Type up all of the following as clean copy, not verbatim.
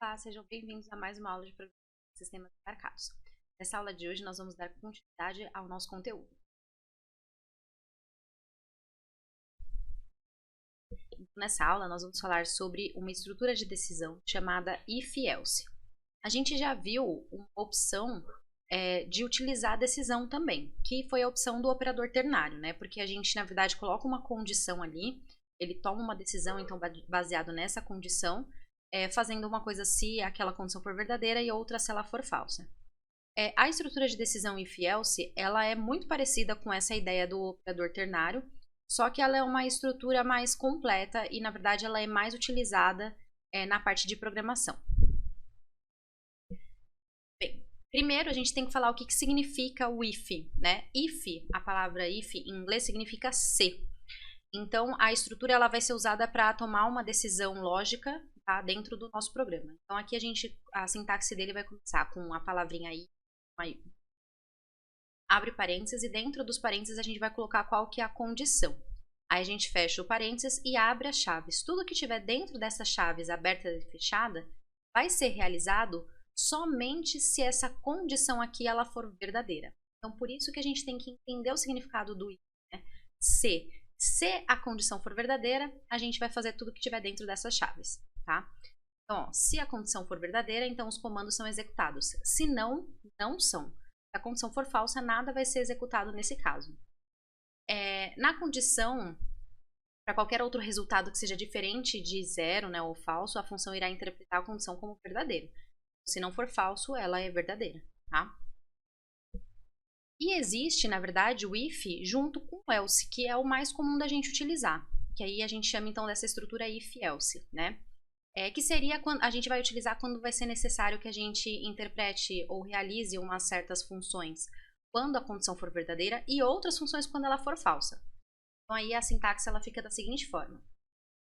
Olá, sejam bem-vindos a mais uma aula de Programação de Sistemas Embarcados. Nessa aula de hoje, nós vamos dar continuidade ao nosso conteúdo. Nessa aula, nós vamos falar sobre uma estrutura de decisão chamada if-else. A gente já viu uma opção de utilizar a decisão também, que foi a opção do operador ternário, né? Porque a gente, na verdade, coloca uma condição ali, ele toma uma decisão, então, baseado nessa condição, fazendo uma coisa se aquela condição for verdadeira e outra se ela for falsa. A estrutura de decisão if-else, ela é muito parecida com essa ideia do operador ternário, só que ela é uma estrutura mais completa e, na verdade, ela é mais utilizada na parte de programação. Bem, primeiro a gente tem que falar o que significa o if, né? If, a palavra if em inglês significa se. Então, a estrutura ela vai ser usada para tomar uma decisão lógica, tá, dentro do nosso programa. Então, aqui a sintaxe dele vai começar com a palavrinha if, abre parênteses e dentro dos parênteses a gente vai colocar qual que é a condição. Aí a gente fecha o parênteses e abre as chaves. Tudo que tiver dentro dessas chaves aberta e fechada vai ser realizado somente se essa condição aqui ela for verdadeira. Então, por isso que a gente tem que entender o significado do if, né? Se a condição for verdadeira, a gente vai fazer tudo que tiver dentro dessas chaves, tá? Então, ó, se a condição for verdadeira, então os comandos são executados. Se não, não são. Se a condição for falsa, nada vai ser executado nesse caso. Na condição, para qualquer outro resultado que seja diferente de zero, né, ou falso, a função irá interpretar a condição como verdadeira. Se não for falso, ela é verdadeira, tá? E existe, na verdade, o if junto com o else, que é o mais comum da gente utilizar. Que aí a gente chama, então, dessa estrutura if-else, né? Que seria quando a gente vai utilizar quando vai ser necessário que a gente interprete ou realize umas certas funções quando a condição for verdadeira e outras funções quando ela for falsa. Então aí a sintaxe ela fica da seguinte forma: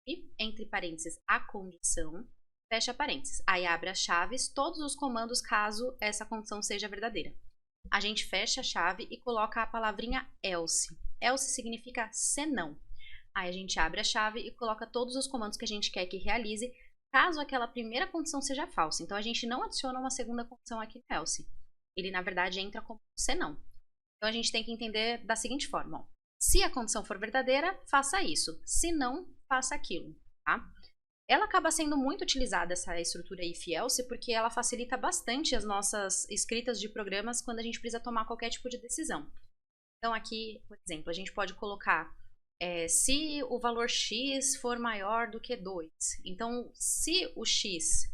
e entre parênteses a condição, fecha parênteses. Aí abre as chaves, todos os comandos caso essa condição seja verdadeira. A gente fecha a chave e coloca a palavrinha else. Else significa senão. Aí a gente abre a chave e coloca todos os comandos que a gente quer que realize caso aquela primeira condição seja falsa. Então, a gente não adiciona uma segunda condição aqui no else. Ele, na verdade, entra como senão. Então, a gente tem que entender da seguinte forma. Ó. Se a condição for verdadeira, faça isso. Se não, faça aquilo. Tá? Ela acaba sendo muito utilizada, essa estrutura if-else, porque ela facilita bastante as nossas escritas de programas quando a gente precisa tomar qualquer tipo de decisão. Então, aqui, por exemplo, a gente pode colocar se o valor x for maior do que 2. Então, se o x,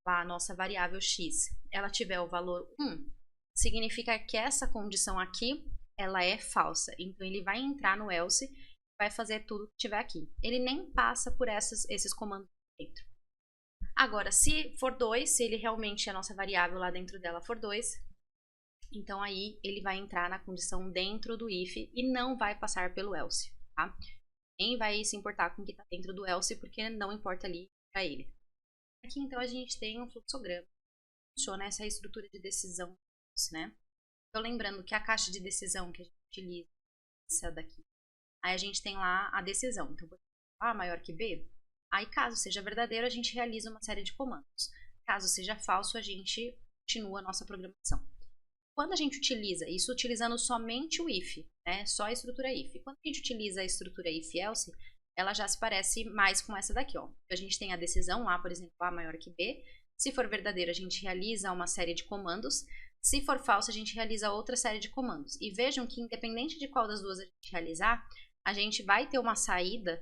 a nossa variável x, ela tiver o valor 1, significa que essa condição aqui, ela é falsa. Então, ele vai entrar no else e vai fazer tudo que tiver aqui. Ele nem passa por esses comandos dentro. Agora, se for 2, se ele realmente, a nossa variável lá dentro dela for 2, então aí ele vai entrar na condição dentro do if e não vai passar pelo else. Tá? Nem vai se importar com o que está dentro do else, porque não importa ali para ele. Aqui, então, a gente tem um fluxograma. Funciona essa estrutura de decisão, né? Então, lembrando que a caixa de decisão que a gente utiliza, essa daqui, aí a gente tem lá a decisão. Então, A maior que B, aí caso seja verdadeiro, a gente realiza uma série de comandos. Caso seja falso, a gente continua a nossa programação. Quando a gente utiliza isso utilizando somente o if, né, só a estrutura if. Quando a gente utiliza a estrutura if-else, ela já se parece mais com essa daqui. Ó. A gente tem a decisão lá, por exemplo, A maior que B. Se for verdadeiro, a gente realiza uma série de comandos. Se for falso, a gente realiza outra série de comandos. E vejam que independente de qual das duas a gente realizar, a gente vai ter uma saída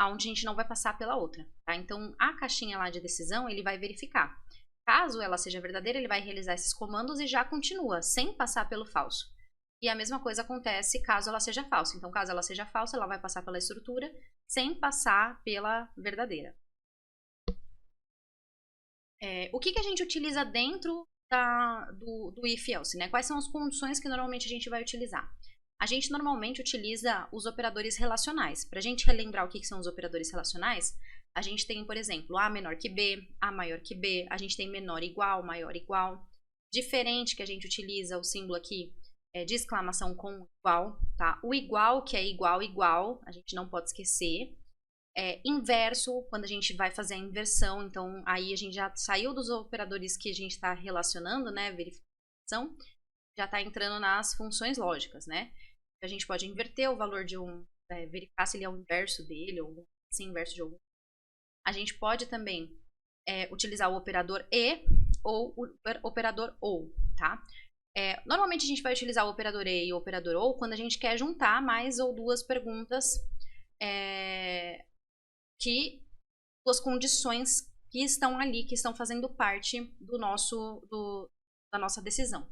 onde a gente não vai passar pela outra. Tá? Então, a caixinha lá de decisão, ele vai verificar. Caso ela seja verdadeira, ele vai realizar esses comandos e já continua, sem passar pelo falso. E a mesma coisa acontece caso ela seja falsa. Então, caso ela seja falsa, ela vai passar pela estrutura, sem passar pela verdadeira. O que a gente utiliza dentro do if-else? Né? Quais são as condições que normalmente a gente vai utilizar? A gente normalmente utiliza os operadores relacionais. Para a gente relembrar o que são os operadores relacionais, a gente tem, por exemplo, A menor que B, A maior que B, a gente tem menor igual, maior igual. Diferente que a gente utiliza o símbolo aqui de exclamação com igual, tá? O igual, que é igual, igual, a gente não pode esquecer. Inverso, quando a gente vai fazer a inversão, então aí a gente já saiu dos operadores que a gente está relacionando, né, verificação, já está entrando nas funções lógicas, né? A gente pode inverter o valor de verificar se ele é o inverso dele, ou se é inverso de algum. A gente pode também utilizar o operador e ou o operador ou, tá? Normalmente a gente vai utilizar o operador e o operador ou quando a gente quer juntar mais ou duas perguntas duas condições que estão ali, que estão fazendo parte da nossa decisão.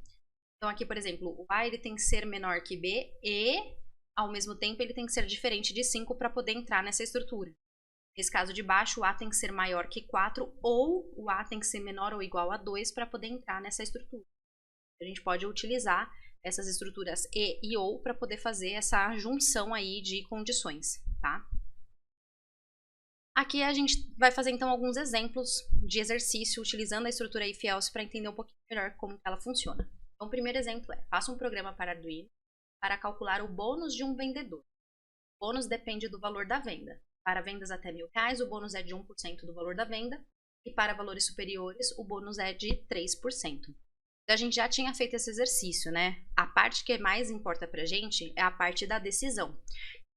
Então aqui, por exemplo, o A ele tem que ser menor que B e, ao mesmo tempo, ele tem que ser diferente de 5 para poder entrar nessa estrutura. Nesse caso de baixo, o A tem que ser maior que 4 ou o A tem que ser menor ou igual a 2 para poder entrar nessa estrutura. A gente pode utilizar essas estruturas e ou para poder fazer essa junção aí de condições, tá? Aqui a gente vai fazer então alguns exemplos de exercício utilizando a estrutura if-else para entender um pouquinho melhor como ela funciona. Então, o primeiro exemplo faça um programa para Arduino para calcular o bônus de um vendedor. O bônus depende do valor da venda. Para vendas até R$1.000, o bônus é de 1% do valor da venda e para valores superiores, o bônus é de 3%. Então, a gente já tinha feito esse exercício, né? A parte que mais importa para a gente é a parte da decisão.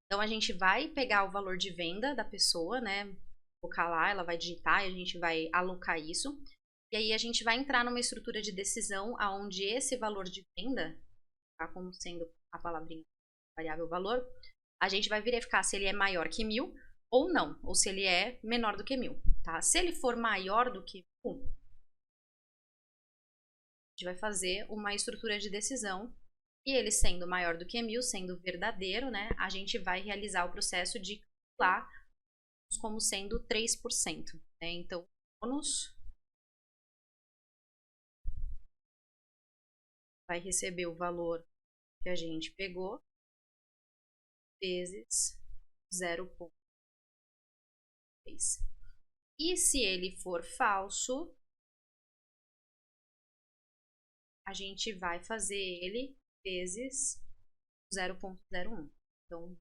Então, a gente vai pegar o valor de venda da pessoa, né? Colocar lá, ela vai digitar e a gente vai alocar isso. E aí, a gente vai entrar numa estrutura de decisão onde esse valor de venda, tá? Como sendo a palavrinha variável valor, a gente vai verificar se ele é maior que 1.000 ou não, ou se ele é menor do que 1.000, tá? Se ele for maior do que 1.000, a gente vai fazer uma estrutura de decisão. E ele sendo maior do que 1.000, sendo verdadeiro, né, a gente vai realizar o processo de calcular como sendo 3%. Né? Então, o bônus vai receber o valor que a gente pegou vezes 0,3. E se ele for falso, a gente vai fazer ele vezes 0,01. Então,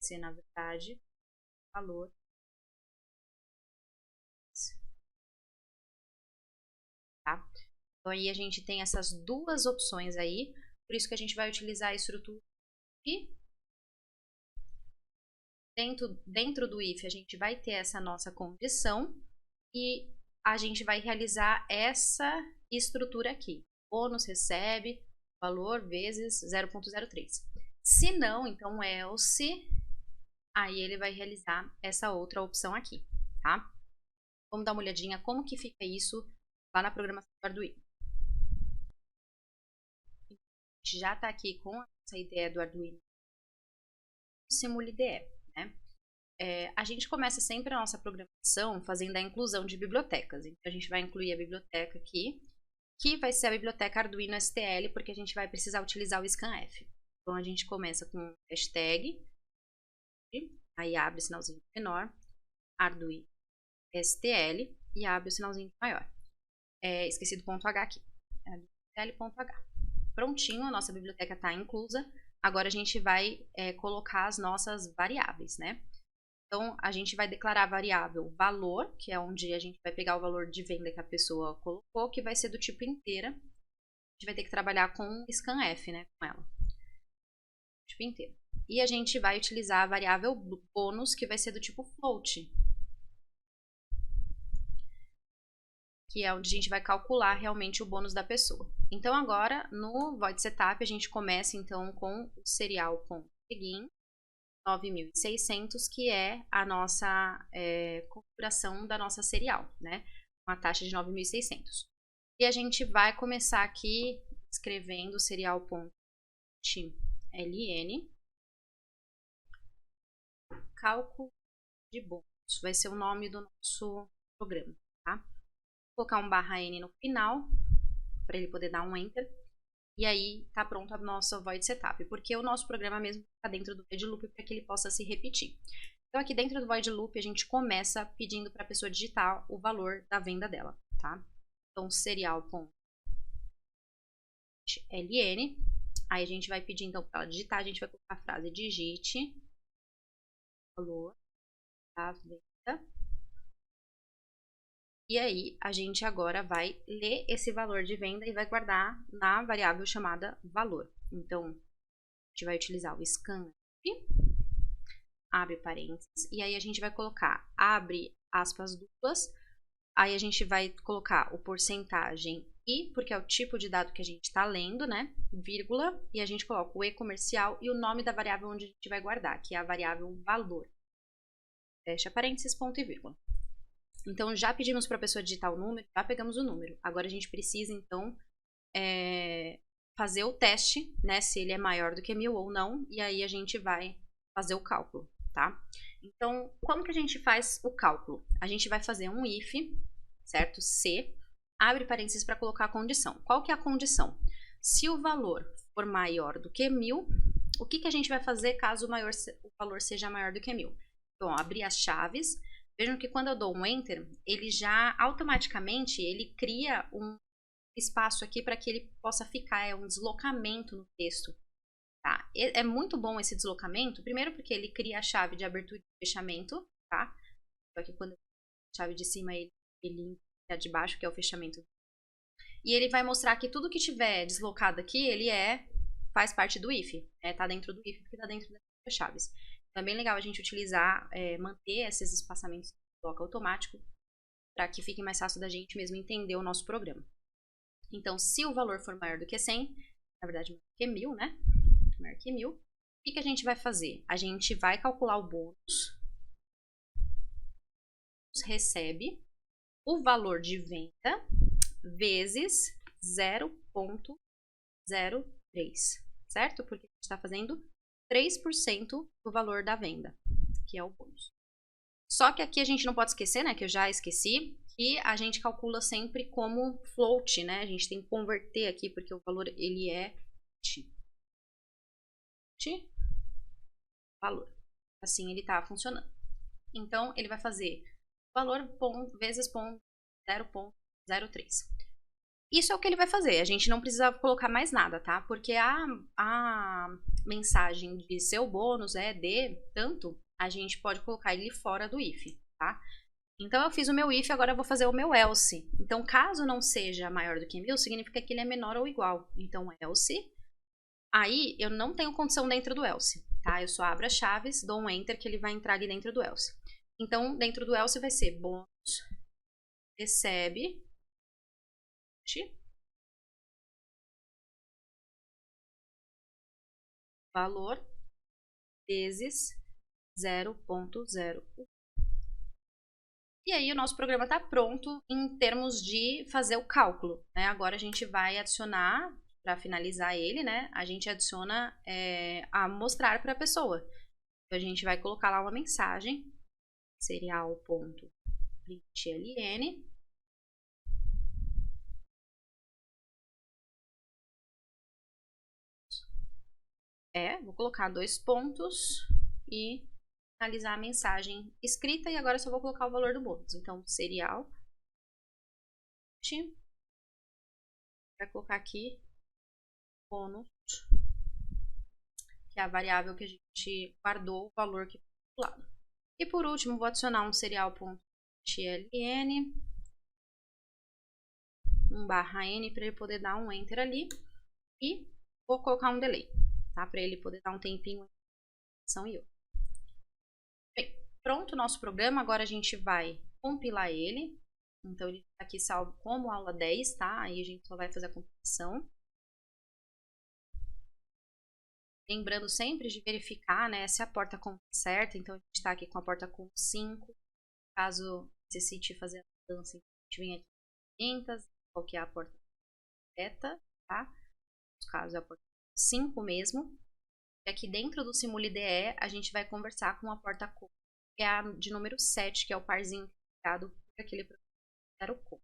ser na verdade valor. Tá? Então aí a gente tem essas duas opções aí, por isso que a gente vai utilizar a estrutura if. Dentro do if a gente vai ter essa nossa condição e a gente vai realizar essa estrutura aqui. Bônus recebe valor vezes 0,03. Se não, então else, aí ele vai realizar essa outra opção aqui, tá? Vamos dar uma olhadinha como que fica isso lá na programação do Arduino. A gente já está aqui com essa ideia do Arduino SimulIDE, né? A gente começa sempre a nossa programação fazendo a inclusão de bibliotecas. Então, a gente vai incluir a biblioteca aqui, que vai ser a biblioteca Arduino STL, porque a gente vai precisar utilizar o scanf. Então, a gente começa com hashtag, aí abre o sinalzinho menor, Arduino STL, e abre o sinalzinho maior. Esqueci do ponto H aqui, STL.h. Prontinho, a nossa biblioteca está inclusa. Agora a gente vai colocar as nossas variáveis, né? Então, a gente vai declarar a variável valor, que é onde a gente vai pegar o valor de venda que a pessoa colocou, que vai ser do tipo inteira. A gente vai ter que trabalhar com scanf, né, com ela. Tipo inteiro. E a gente vai utilizar a variável bônus, que vai ser do tipo float, que é onde a gente vai calcular realmente o bônus da pessoa. Então, agora, no void setup, a gente começa, então, com o serial.begin 9.600, que é a nossa configuração da nossa serial, né? Uma taxa de 9.600. E a gente vai começar aqui escrevendo serial.ln, cálculo de bônus. Vai ser o nome do nosso programa, tá? Vou colocar um /n no final, para ele poder dar um enter. E aí tá pronto a nossa void setup, porque o nosso programa mesmo está dentro do void loop para que ele possa se repetir. Então aqui dentro do void loop a gente começa pedindo para a pessoa digitar o valor da venda dela, tá? Então serial.ln, aí a gente vai pedir então para ela digitar, a gente vai colocar a frase digite valor da venda. E aí, a gente agora vai ler esse valor de venda e vai guardar na variável chamada valor. Então, a gente vai utilizar o scan, abre parênteses, e aí a gente vai colocar, abre aspas duplas, aí a gente vai colocar o porcentagem I, porque é o tipo de dado que a gente está lendo, né? Vírgula, e a gente coloca o E comercial e o nome da variável onde a gente vai guardar, que é a variável valor. Fecha parênteses, ponto e vírgula. Então, já pedimos para a pessoa digitar o número, já pegamos o número. Agora a gente precisa, então, fazer o teste, né? Se ele é maior do que 1000 ou não, e aí a gente vai fazer o cálculo, tá? Então, como que a gente faz o cálculo? A gente vai fazer um if, certo? Se, abre parênteses para colocar a condição. Qual que é a condição? Se o valor for maior do que 1000, o que a gente vai fazer caso o valor seja maior do que 1000? Então, abrir as chaves. Vejam que quando eu dou um Enter, ele já automaticamente ele cria um espaço aqui para que ele possa ficar, é um deslocamento no texto. Tá? É muito bom esse deslocamento, primeiro porque ele cria a chave de abertura e fechamento, tá? Só que quando a chave de cima ele a de baixo, que é o fechamento. E ele vai mostrar que tudo que tiver deslocado aqui, ele faz parte do if, tá dentro do if porque tá dentro das chaves. Então é bem legal a gente utilizar, manter esses espaçamentos de bloco automático para que fique mais fácil da gente mesmo entender o nosso programa. Então, se o valor for maior do que 100, na verdade maior que 1000, né? Maior que 1000, o que a gente vai fazer? A gente vai calcular o bônus, recebe o valor de venda vezes 0,03, certo? Porque a gente está fazendo 3% do valor da venda, que é o bônus. Só que aqui a gente não pode esquecer, né, que eu já esqueci, que a gente calcula sempre como float, né? A gente tem que converter aqui, porque o valor, ele é valor. Assim ele está funcionando. Então, ele vai fazer valor vezes 0,03. Isso é o que ele vai fazer. A gente não precisa colocar mais nada, tá? Porque a mensagem de seu bônus é de tanto, a gente pode colocar ele fora do if, tá? Então, eu fiz o meu if, agora eu vou fazer o meu else. Então, caso não seja maior do que 1000, significa que ele é menor ou igual. Então, else. Aí, eu não tenho condição dentro do else, tá? Eu só abro as chaves, dou um enter, que ele vai entrar ali dentro do else. Então, dentro do else vai ser bônus, recebe, valor vezes 0,01. E aí o nosso programa está pronto em termos de fazer o cálculo, né? Agora a gente vai adicionar, para finalizar ele, né? A gente adiciona a mostrar para a pessoa. Então, a gente vai colocar lá uma mensagem, serial.println. Vou colocar 2 pontos e finalizar a mensagem escrita e agora eu só vou colocar o valor do bônus. Então, serial. Vai colocar aqui bônus, que é a variável que a gente guardou o valor que foi calculado. E por último, vou adicionar um serial.tln, /n para ele poder dar um enter ali e vou colocar um delay, tá? Para ele poder dar um tempinho e outra. Bem, pronto o nosso programa, agora a gente vai compilar ele. Então, ele está aqui salvo como aula 10, tá? Aí a gente só vai fazer a compilação. Lembrando sempre de verificar, né, se a porta conta certa. Então, a gente está aqui com a porta com 5. Caso necessite fazer a mudança, a gente vem aqui em 500, qual que é a porta correta, tá? No caso, é a porta 5 mesmo. E aqui dentro do Simula IDE, a gente vai conversar com a porta com, que é a de número 7, que é o parzinho criado por aquele programa que era o com.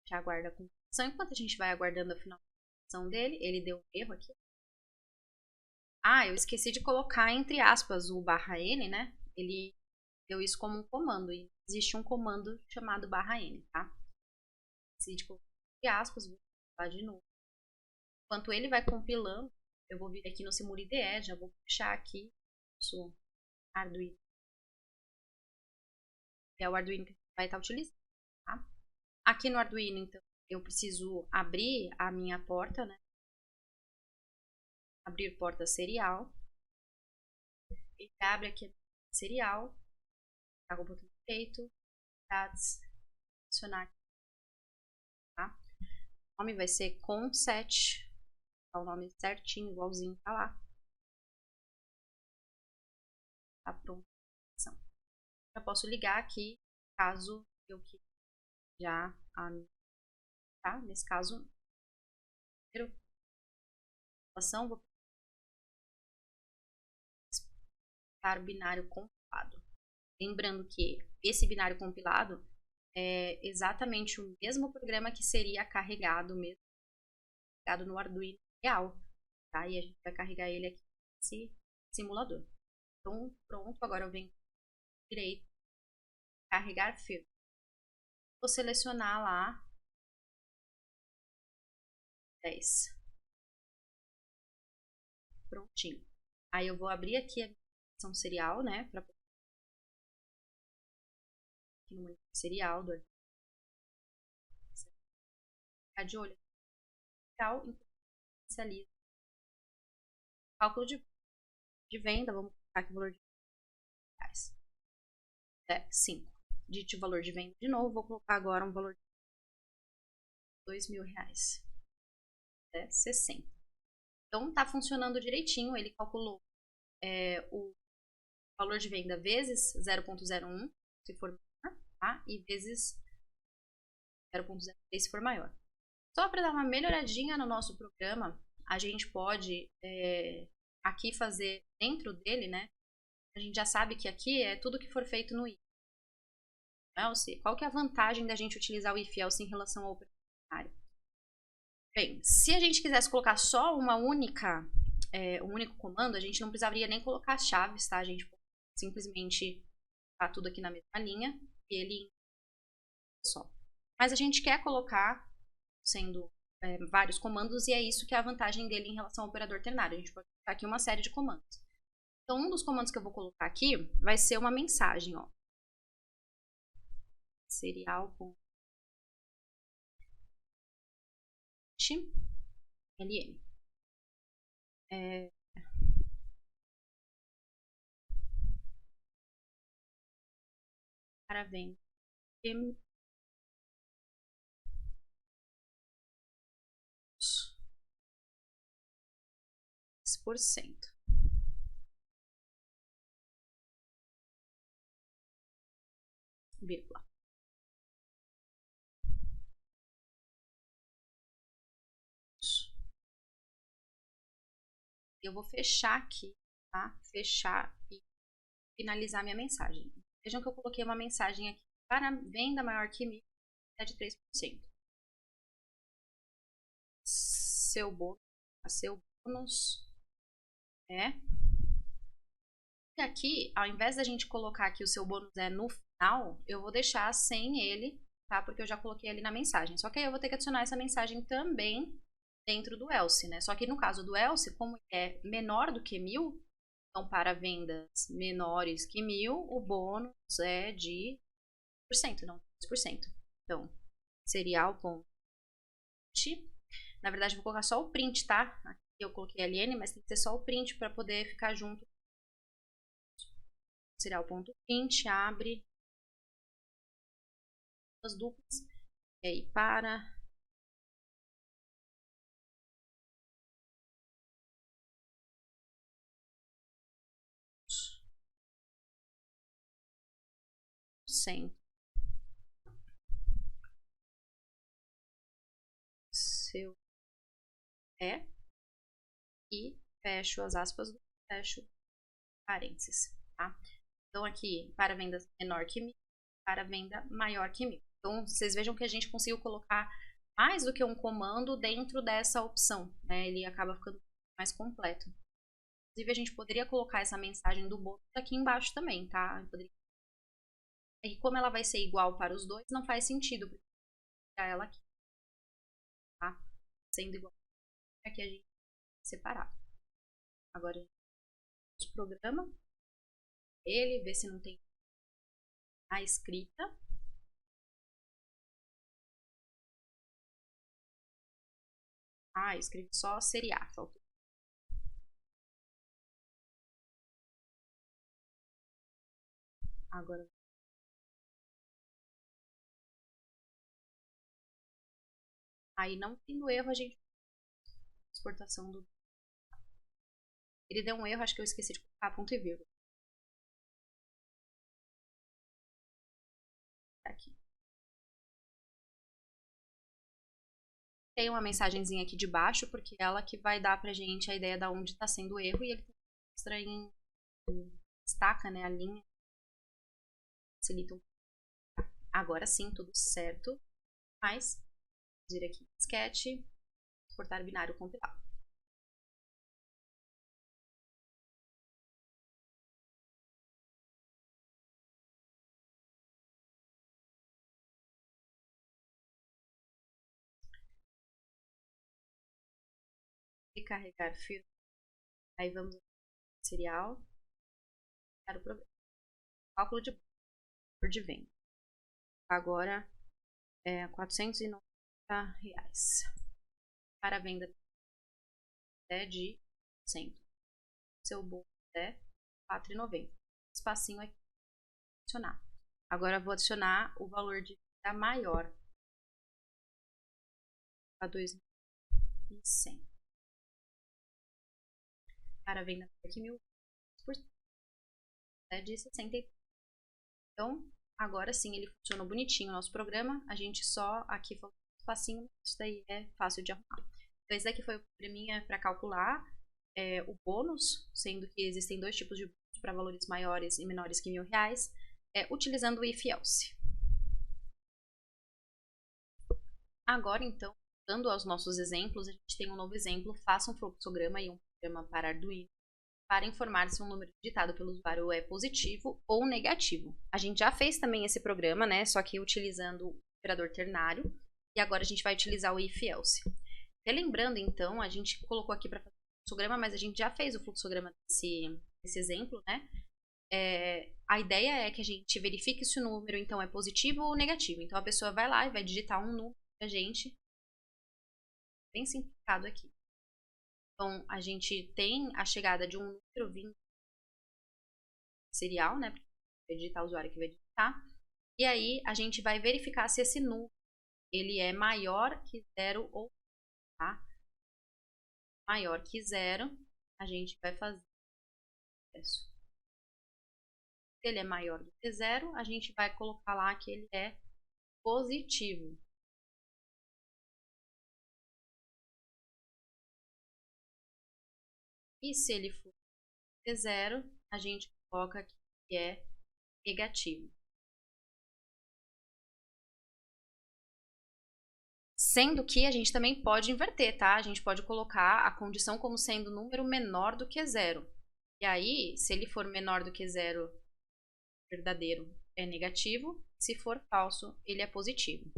Já aguarda a compilação. Enquanto a gente vai aguardando a finalização dele, ele deu um erro aqui. Eu esqueci de colocar entre aspas o /n, né? Ele deu isso como um comando. E existe um comando chamado /n, tá? Esqueci de colocar entre aspas, vou colocar de novo. Enquanto ele vai compilando, eu vou vir aqui no Simula IDE, já vou puxar aqui o Arduino. É o Arduino que a gente vai estar utilizando, tá? Aqui no Arduino, então, eu preciso abrir a minha porta, né? Abrir porta serial. Ele abre aqui a serial, cago o botão direito, dados, adicionar aqui, tá? O nome vai ser COM7, tá o nome certinho, igualzinho tá lá. Tá pronto. Já posso ligar aqui, caso eu queira já, tá? Nesse caso, primeiro, vou para o binário compilado. Lembrando que esse binário compilado é exatamente o mesmo programa que seria carregado mesmo, carregado no Arduino real, tá? E a gente vai carregar ele aqui nesse simulador. Então, pronto, agora eu venho direito, carregar firmware. Vou selecionar lá 10. Prontinho. Aí eu vou abrir aqui a versão serial, né, para aqui no monitor serial do ficar de olho serial, inicializa cálculo de venda, vamos colocar aqui o valor de reais. 5. Digite o valor de venda de novo, vou colocar agora um valor de R$2.000. 60. Então tá funcionando direitinho, ele calculou o valor de venda vezes 0.01, se for menor, tá? E vezes 0.03 se for maior. Só para dar uma melhoradinha no nosso programa, a gente pode aqui fazer dentro dele, né? A gente já sabe que aqui é tudo que for feito no if-else. Qual que é a vantagem da gente utilizar o if-else em relação ao operator ternário? Bem, se a gente quisesse colocar só um único comando, a gente não precisaria nem colocar as chaves, tá? A gente pode simplesmente colocar tudo aqui na mesma linha e ele só. Mas a gente quer colocar sendo vários comandos e é isso que é a vantagem dele em relação ao operador ternário. A gente pode colocar aqui uma série de comandos. Então, um dos comandos que eu vou colocar aqui vai ser uma mensagem, ó. Serial.ln. Para venda %. Vírgula. Eu vou fechar aqui, tá? Fechar e finalizar minha mensagem. Vejam que eu coloquei uma mensagem aqui para venda maior que 1.000, é de 3%. Seu bônus é. E aqui, ao invés da gente colocar aqui o seu bônus é no final, eu vou deixar sem ele, tá? Porque eu já coloquei ali na mensagem. Só que aí eu vou ter que adicionar essa mensagem também dentro do else, né? Só que no caso do else, como é menor do que 1.000, então para vendas menores que 1.000, o bônus é de 1%, não 2%. Então, serial.print. Na verdade, eu vou colocar só o print, tá? Aqui eu coloquei ln, mas tem que ser só o print para poder ficar junto. Serial.print, abre as duplas, e aí para seu e fecho as aspas, fecho parênteses, tá? Então aqui, para venda menor que 1.000, para venda maior que 1.000. Então vocês vejam que a gente conseguiu colocar mais do que um comando dentro dessa opção, né? Ele acaba ficando mais completo. Inclusive a gente poderia colocar essa mensagem do bônus aqui embaixo também, tá? E como ela vai ser igual para os dois, não faz sentido colocar ela aqui, tá? Sendo igual. aqui a gente separar. Agora, o programa, ele vê se não tem a escrita. Escrevi só seriar, faltou. Agora, aí não tendo erro, a gente exportação do... Ele deu um erro, acho que eu esqueci de colocar ponto e vírgula. Aqui. Tem uma mensagenzinha aqui de baixo, porque ela que vai dar pra gente a ideia de onde está sendo o erro, e ele mostra em destaca, né, a linha. Facilita um... Agora sim, tudo certo. Mas, vir aqui sketch, exportar binário compilado. E carregar fio. Aí vamos serial. Para o programa. Cálculo de por de venda. Agora é R$490. Para a venda de 100. Seu bolo é R$4,90. Espacinho aqui. Adicionar. Agora vou adicionar o valor de venda maior. A 2.100. Para a venda aqui 1.000 por de 60. Então, agora sim ele funcionou bonitinho o nosso programa. A gente só aqui falou um espacinho, isso daí é fácil de arrumar. Então, esse daqui foi o programinha para calcular o bônus, sendo que existem dois tipos de bônus para valores maiores e menores que R$1.000, utilizando o if else. Agora, então, dando aos nossos exemplos, a gente tem um novo exemplo. Faça um fluxograma e um programa para Arduino para informar se um número digitado pelo usuário é positivo ou negativo. A gente já fez também esse programa, né? Só que utilizando o operador ternário. E agora a gente vai utilizar o if else. Relembrando, então, a gente colocou aqui para fazer o fluxograma, mas a gente já fez o fluxograma desse exemplo, né? A ideia é que a gente verifique se o número, então, é positivo ou negativo. Então, a pessoa vai lá e vai digitar um número pra gente, bem simplificado aqui. Então, a gente tem a chegada de um número vindo serial, né? Vai digitar o usuário que vai digitar. E aí, a gente vai verificar se esse número ele é maior que 0 ou tá? Maior que 0, a gente vai fazer isso. Se ele é maior do que 0, a gente vai colocar lá que ele é positivo. E se ele for 0, a gente coloca aqui que é negativo. Sendo que a gente também pode inverter, tá? A gente pode colocar a condição como sendo número menor do que 0. E aí, se ele for menor do que 0, verdadeiro é negativo. Se for falso, ele é positivo.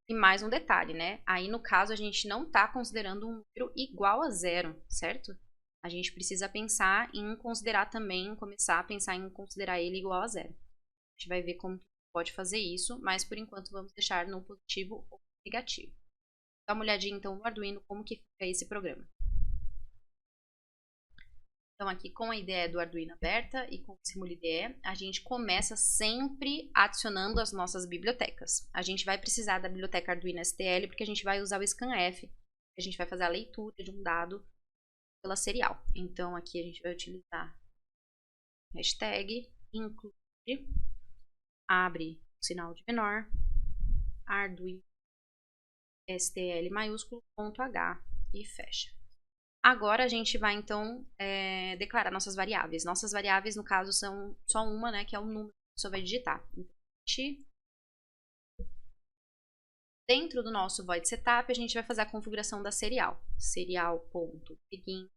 E mais um detalhe, né? Aí, no caso, a gente não está considerando um número igual a 0, certo? A gente precisa pensar em considerar também, começar a pensar em considerar ele igual a 0. A gente vai ver como pode fazer isso, mas por enquanto vamos deixar no positivo ou negativo. Dá uma olhadinha então no Arduino como que fica esse programa. Então aqui com a IDE do Arduino aberta e com o Simula IDE, a gente começa sempre adicionando as nossas bibliotecas. A gente vai precisar da biblioteca Arduino STL porque a gente vai usar o scanf, a gente vai fazer a leitura de um dado pela serial. Então aqui a gente vai utilizar hashtag include, abre o sinal de menor, Arduino STL maiúsculo, .h e fecha. Agora a gente vai então declarar nossas variáveis. Nossas variáveis, no caso, são só uma, né, que é o número que a pessoa vai digitar. Então, dentro do nosso void setup, a gente vai fazer a configuração da serial. Serial.begin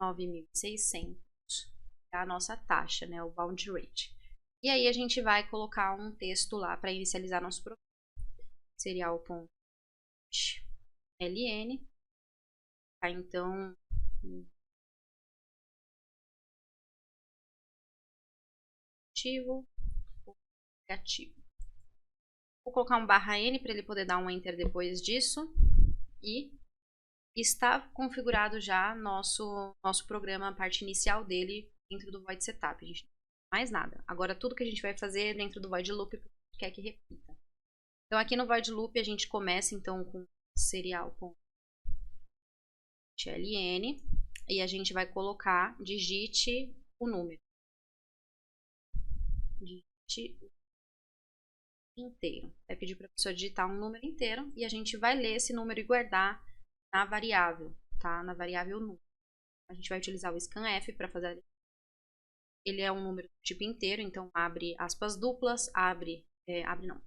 9.600 é a nossa taxa, né, o bound rate. E aí a gente vai colocar um texto lá para inicializar nosso programa. Serial.ln Tá, então, positivo ou negativo. Vou colocar um /n para ele poder dar um enter depois disso. E está configurado já nosso programa, a parte inicial dele dentro do void setup. A gente não tem mais nada. Agora tudo que a gente vai fazer é dentro do void loop que a gente quer que repita. Então aqui no void loop a gente começa então com serial.ln e a gente vai colocar digite o número. Digite inteiro. Vai pedir para a pessoa digitar um número inteiro e a gente vai ler esse número e guardar na variável, tá? Na variável número. A gente vai utilizar o scanf para fazer. Ele é um número do tipo inteiro, então abre aspas duplas, abre não,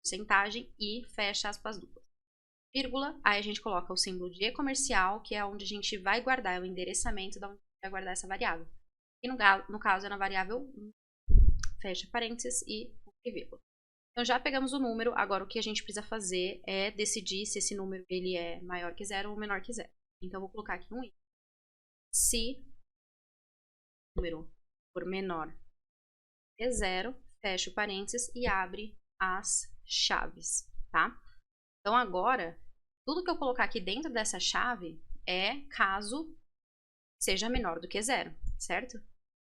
porcentagem e fecha aspas duplas. Vírgula, aí a gente coloca o símbolo de e-comercial, que é onde a gente vai guardar, é o endereçamento de onde a gente vai guardar essa variável. E no caso é na variável fecha parênteses e vírgula. Então já pegamos o número, agora o que a gente precisa fazer é decidir se esse número ele é maior que 0 ou menor que 0. Então eu vou colocar aqui um i. Se o número for menor que 0, fecha o parênteses e abre as chaves, tá? Então agora, tudo que eu colocar aqui dentro dessa chave é caso seja menor do que 0, certo?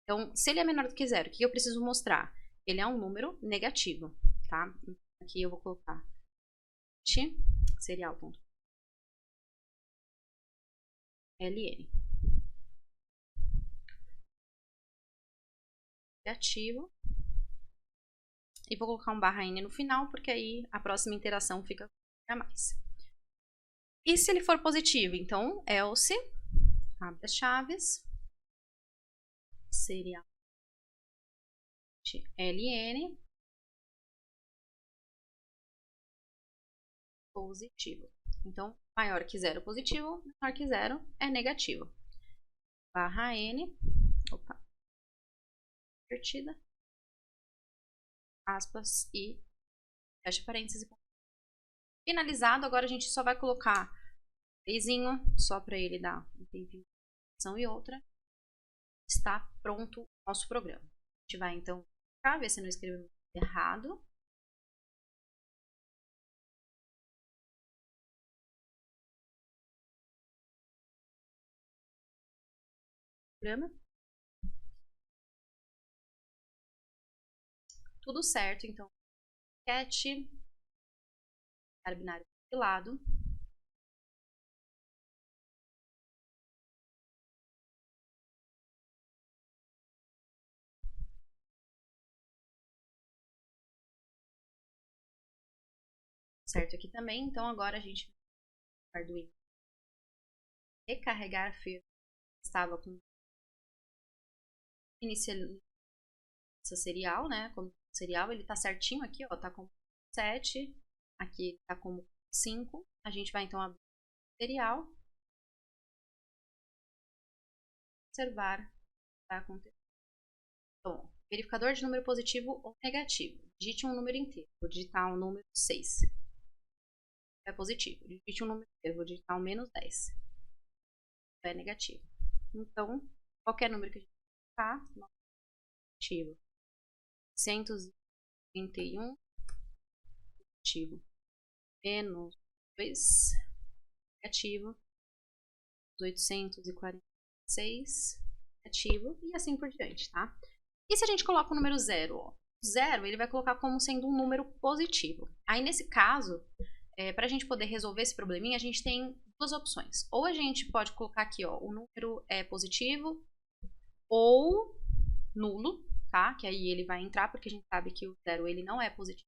Então, se ele é menor do que 0, o que eu preciso mostrar? Ele é um número negativo, tá? Aqui eu vou colocar serial.ln negativo e vou colocar um /n no final, porque aí a próxima interação fica a mais. E se ele for positivo, então else, abre as chaves, serial.ln positivo. Então, maior que 0 positivo, menor que 0 é negativo. /n, opa, invertida, aspas e fecha parênteses. Finalizado, agora a gente só vai colocar playzinho, só para ele dar um tempinho de ação e outra. Está pronto o nosso programa. A gente vai então ver se não escreveu errado. Programa. Tudo certo, então. Cat, binário de lado. Certo aqui também, então agora a gente vai Arduino recarregar firmware. Estava com inicial serial, né? Como serial, ele tá certinho aqui, ó, tá com 7, aqui tá como 5. A gente vai então abrir o serial, observar o que tá acontecendo. Então, verificador de número positivo ou negativo. Digite um número inteiro. Vou digitar o número 6. É positivo. Digite um número inteiro. Vou digitar o menos 10. É negativo. Então, qualquer número que a gente digitar, negativo. 131 positivo. Menos 2 negativo. 846 negativo. E assim por diante, tá? E se a gente coloca o número 0? Ó, 0 ele vai colocar como sendo um número positivo. Aí nesse caso, para a gente poder resolver esse probleminha, a gente tem duas opções. Ou a gente pode colocar aqui, ó, o número é positivo ou nulo, tá? Que aí ele vai entrar, porque a gente sabe que o 0 ele não é positivo.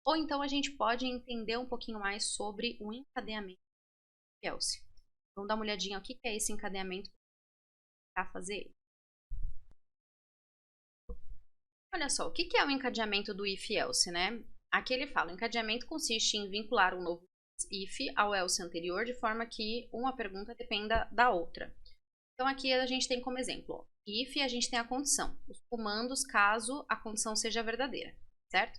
Ou então a gente pode entender um pouquinho mais sobre o encadeamento do else. Vamos dar uma olhadinha o que é esse encadeamento para fazer. Olha só, o que é o encadeamento do if-else, né? Aqui ele fala, o encadeamento consiste em vincular um novo if ao else anterior, de forma que uma pergunta dependa da outra. Então aqui a gente tem como exemplo, ó, if a gente tem a condição, os comandos caso a condição seja verdadeira, certo?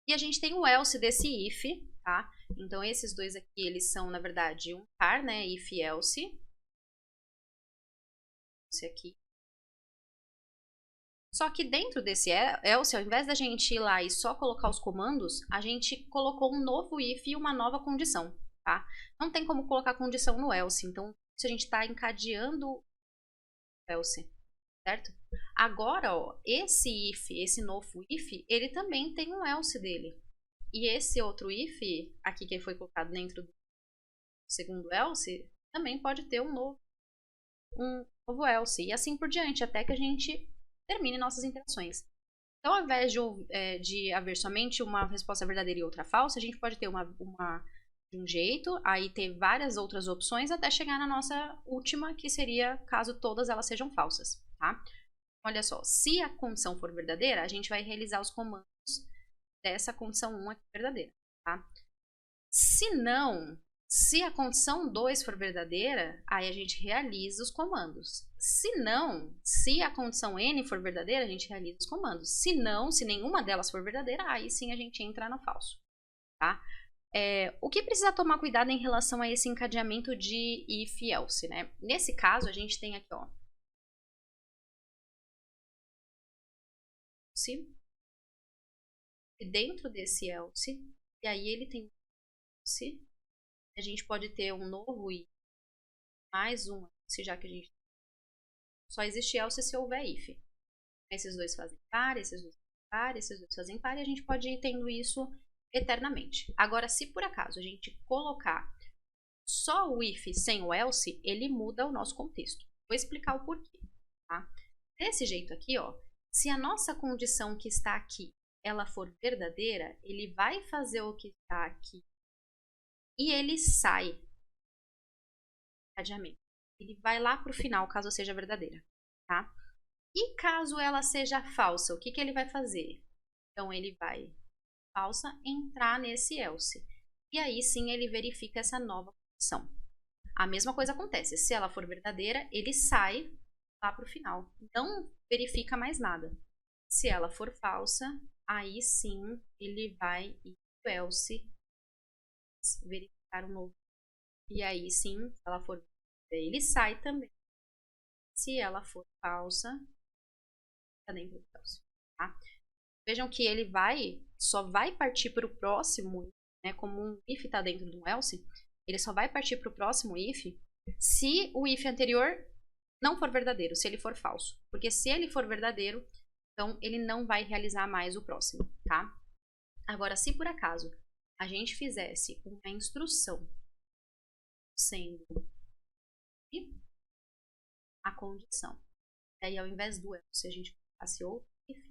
E a gente tem o else desse if, tá? Então, esses dois aqui, eles são, na verdade, um par, né? If e else. Esse aqui. Só que dentro desse else, ao invés da gente ir lá e só colocar os comandos, a gente colocou um novo if e uma nova condição, tá? Não tem como colocar condição no else, então se a gente está encadeando o else, certo? Agora, ó, esse if, esse novo if, ele também tem um else dele. E esse outro if, aqui que foi colocado dentro do segundo else, também pode ter um novo else. E assim por diante, até que a gente termine nossas interações. Então, ao invés de haver somente uma resposta verdadeira e outra falsa, a gente pode ter uma de um jeito, aí ter várias outras opções até chegar na nossa última, que seria caso todas elas sejam falsas, tá? Olha só, se a condição for verdadeira, a gente vai realizar os comandos dessa condição 1 aqui verdadeira, tá? Se não, se a condição 2 for verdadeira, aí a gente realiza os comandos. Se não, se a condição n for verdadeira, a gente realiza os comandos. Se não, se nenhuma delas for verdadeira, aí sim a gente entra no falso, tá? O que precisa tomar cuidado em relação a esse encadeamento de if e else, né? Nesse caso, a gente tem aqui, ó, se dentro desse else, e aí ele tem se a gente pode ter um novo if mais um se, já que a gente só existe else se houver if. Esses dois fazem par, esses dois fazem par, esses dois fazem par, e a gente pode ir tendo isso eternamente. Agora, se por acaso a gente colocar só o if sem o else, ele muda o nosso contexto. Vou explicar o porquê, tá? Desse jeito aqui, ó, se a nossa condição que está aqui, ela for verdadeira, ele vai fazer o que está aqui e ele sai. Ele vai lá para o final, caso seja verdadeira, tá? E caso ela seja falsa, o que ele vai fazer? Então, ele vai, falsa, entrar nesse else. E aí sim ele verifica essa nova condição. A mesma coisa acontece. Se ela for verdadeira, ele sai lá para o final. Não verifica mais nada. Se ela for falsa, aí sim ele vai ir para o else, verificar um novo. E aí sim, se ela for verdadeira, ele sai também. Se ela for falsa, está dentro do else, tá? Vejam que ele só vai partir para o próximo, né, como um if está dentro de um else, ele só vai partir para o próximo if se o if anterior não for verdadeiro, se ele for falso. Porque se ele for verdadeiro, então ele não vai realizar mais o próximo, tá? Agora, se por acaso a gente fizesse uma instrução sendo a condição, e aí ao invés do else, a gente colocasse outro if,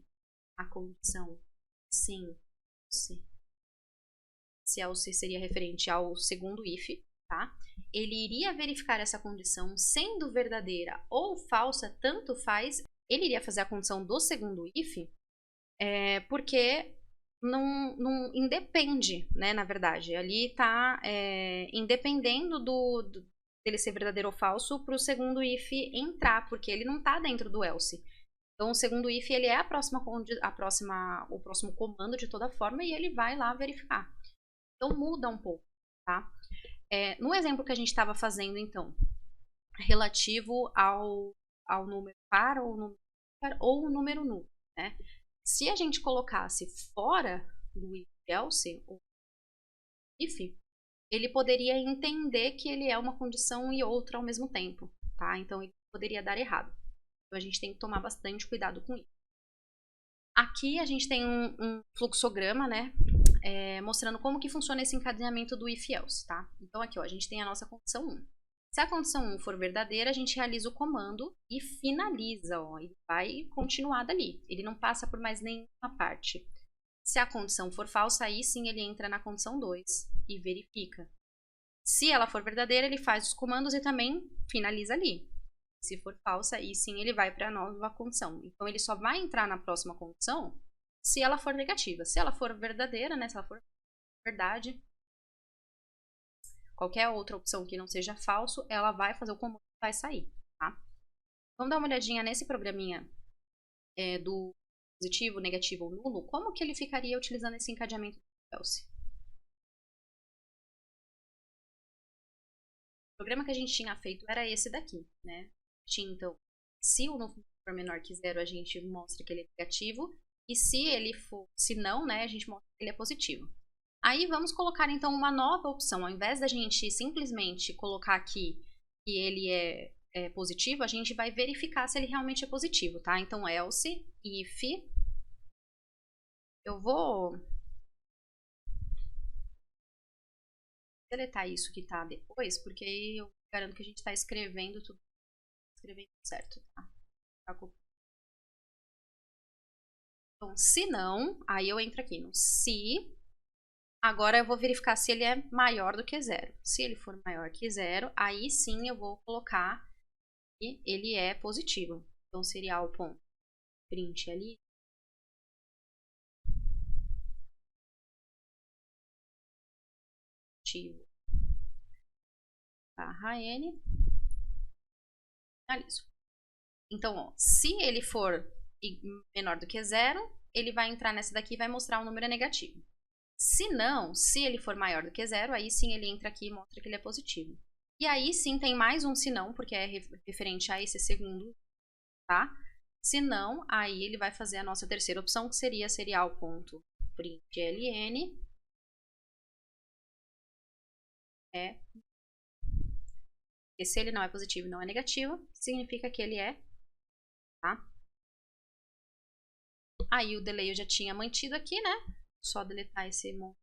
a condição sim, se else seria referente ao segundo if, tá? Ele iria verificar essa condição sendo verdadeira ou falsa, tanto faz. Ele iria fazer a condição do segundo if, porque não independe, né, na verdade. Ali está independendo dele ser verdadeiro ou falso para o segundo if entrar, porque ele não está dentro do else. Então, o segundo if ele é o próximo comando de toda forma e ele vai lá verificar. Então, muda um pouco, tá? No exemplo que a gente estava fazendo, então, relativo ao número par ou número ímpar ou o número nulo, né? Se a gente colocasse fora do if else, ou if, ele poderia entender que ele é uma condição e outra ao mesmo tempo, tá? Então, ele poderia dar errado. Então, a gente tem que tomar bastante cuidado com isso. Aqui a gente tem um fluxograma, né? Mostrando como que funciona esse encadeamento do if else, tá? Então, aqui, ó, a gente tem a nossa condição 1. Se a condição 1 for verdadeira, a gente realiza o comando e finaliza, ó. Ele vai continuar dali. Ele não passa por mais nenhuma parte. Se a condição for falsa, aí sim ele entra na condição 2 e verifica. Se ela for verdadeira, ele faz os comandos e também finaliza ali. Se for falsa, aí sim ele vai para a nova condição. Então, ele só vai entrar na próxima condição se ela for negativa. Se ela for verdadeira, né? Se ela for verdade, qualquer outra opção que não seja falso, ela vai fazer o comando e vai sair, tá? Vamos dar uma olhadinha nesse programinha do positivo, negativo ou nulo. Como que ele ficaria utilizando esse encadeamento do else? programa que a gente tinha feito era esse daqui, né? Então, se o número for menor que 0, a gente mostra que ele é negativo. E se não, né, a gente mostra que ele é positivo. Aí vamos colocar então uma nova opção. Ao invés da gente simplesmente colocar aqui que ele é positivo, a gente vai verificar se ele realmente é positivo, tá? Então, else, if. Eu vou deletar isso que tá depois, porque aí eu garanto que a gente está escrevendo tudo certo, tá? Então, se não, aí eu entro aqui no se. Agora eu vou verificar se ele é maior do que 0. Se ele for maior que 0, aí sim eu vou colocar que ele é positivo. Então, seria o ponto print ali. Positivo. Barra N. Finalizo. Então, ó, se ele for menor do que 0, ele vai entrar nessa daqui e vai mostrar um número negativo. Se não, se ele for maior do que 0, aí sim ele entra aqui e mostra que ele é positivo. E aí sim tem mais um se não, porque é referente a esse segundo, tá? Se não, aí ele vai fazer a nossa terceira opção, que seria serial.println porque se ele não é positivo e não é negativo, significa que ele é, tá? Aí o delay eu já tinha mantido aqui, né? Só deletar esse monte.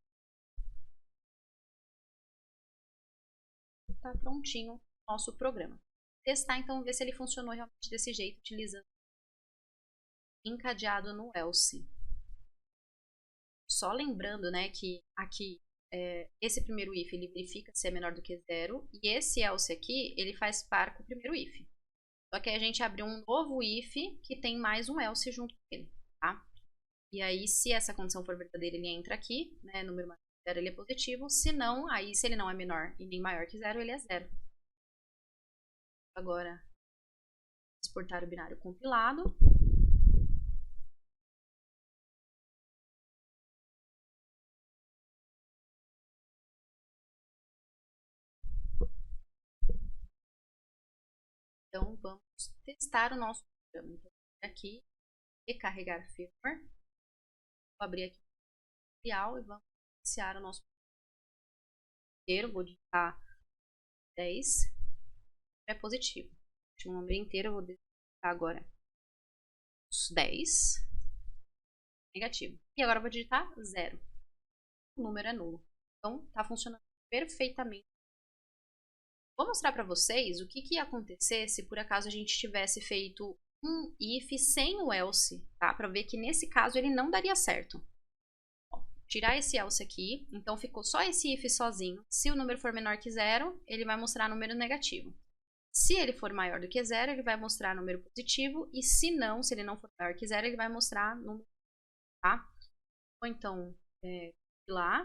Tá prontinho o nosso programa. Testar então, ver se ele funcionou realmente desse jeito, utilizando encadeado no else. Só lembrando, né, que aqui esse primeiro if ele verifica se é menor do que 0 e esse else aqui ele faz par com o primeiro if. Só que aí a gente abriu um novo if que tem mais um else junto com ele, tá? E aí se essa condição for verdadeira ele entra aqui, né, número maior que 0 ele é positivo, se não, aí se ele não é menor e nem maior que 0 ele é 0. Agora exportar o binário compilado. Então, vamos testar o nosso programa. Então, aqui, recarregar firmware. Vou abrir aqui o tutorial e vamos iniciar o nosso inteiro. Vou digitar 10. É positivo. Tinha um número inteiro, eu vou digitar agora os 10. Negativo. E agora eu vou digitar 0. O número é nulo. Então, está funcionando perfeitamente. Vou mostrar para vocês o que ia acontecer se por acaso a gente tivesse feito um if sem o else, tá? Para ver que nesse caso ele não daria certo. Ó, tirar esse else aqui, então ficou só esse if sozinho. Se o número for menor que 0, ele vai mostrar número negativo. Se ele for maior do que 0, ele vai mostrar número positivo. E se não, se ele não for maior que 0, ele vai mostrar número, tá? Ou então, lá.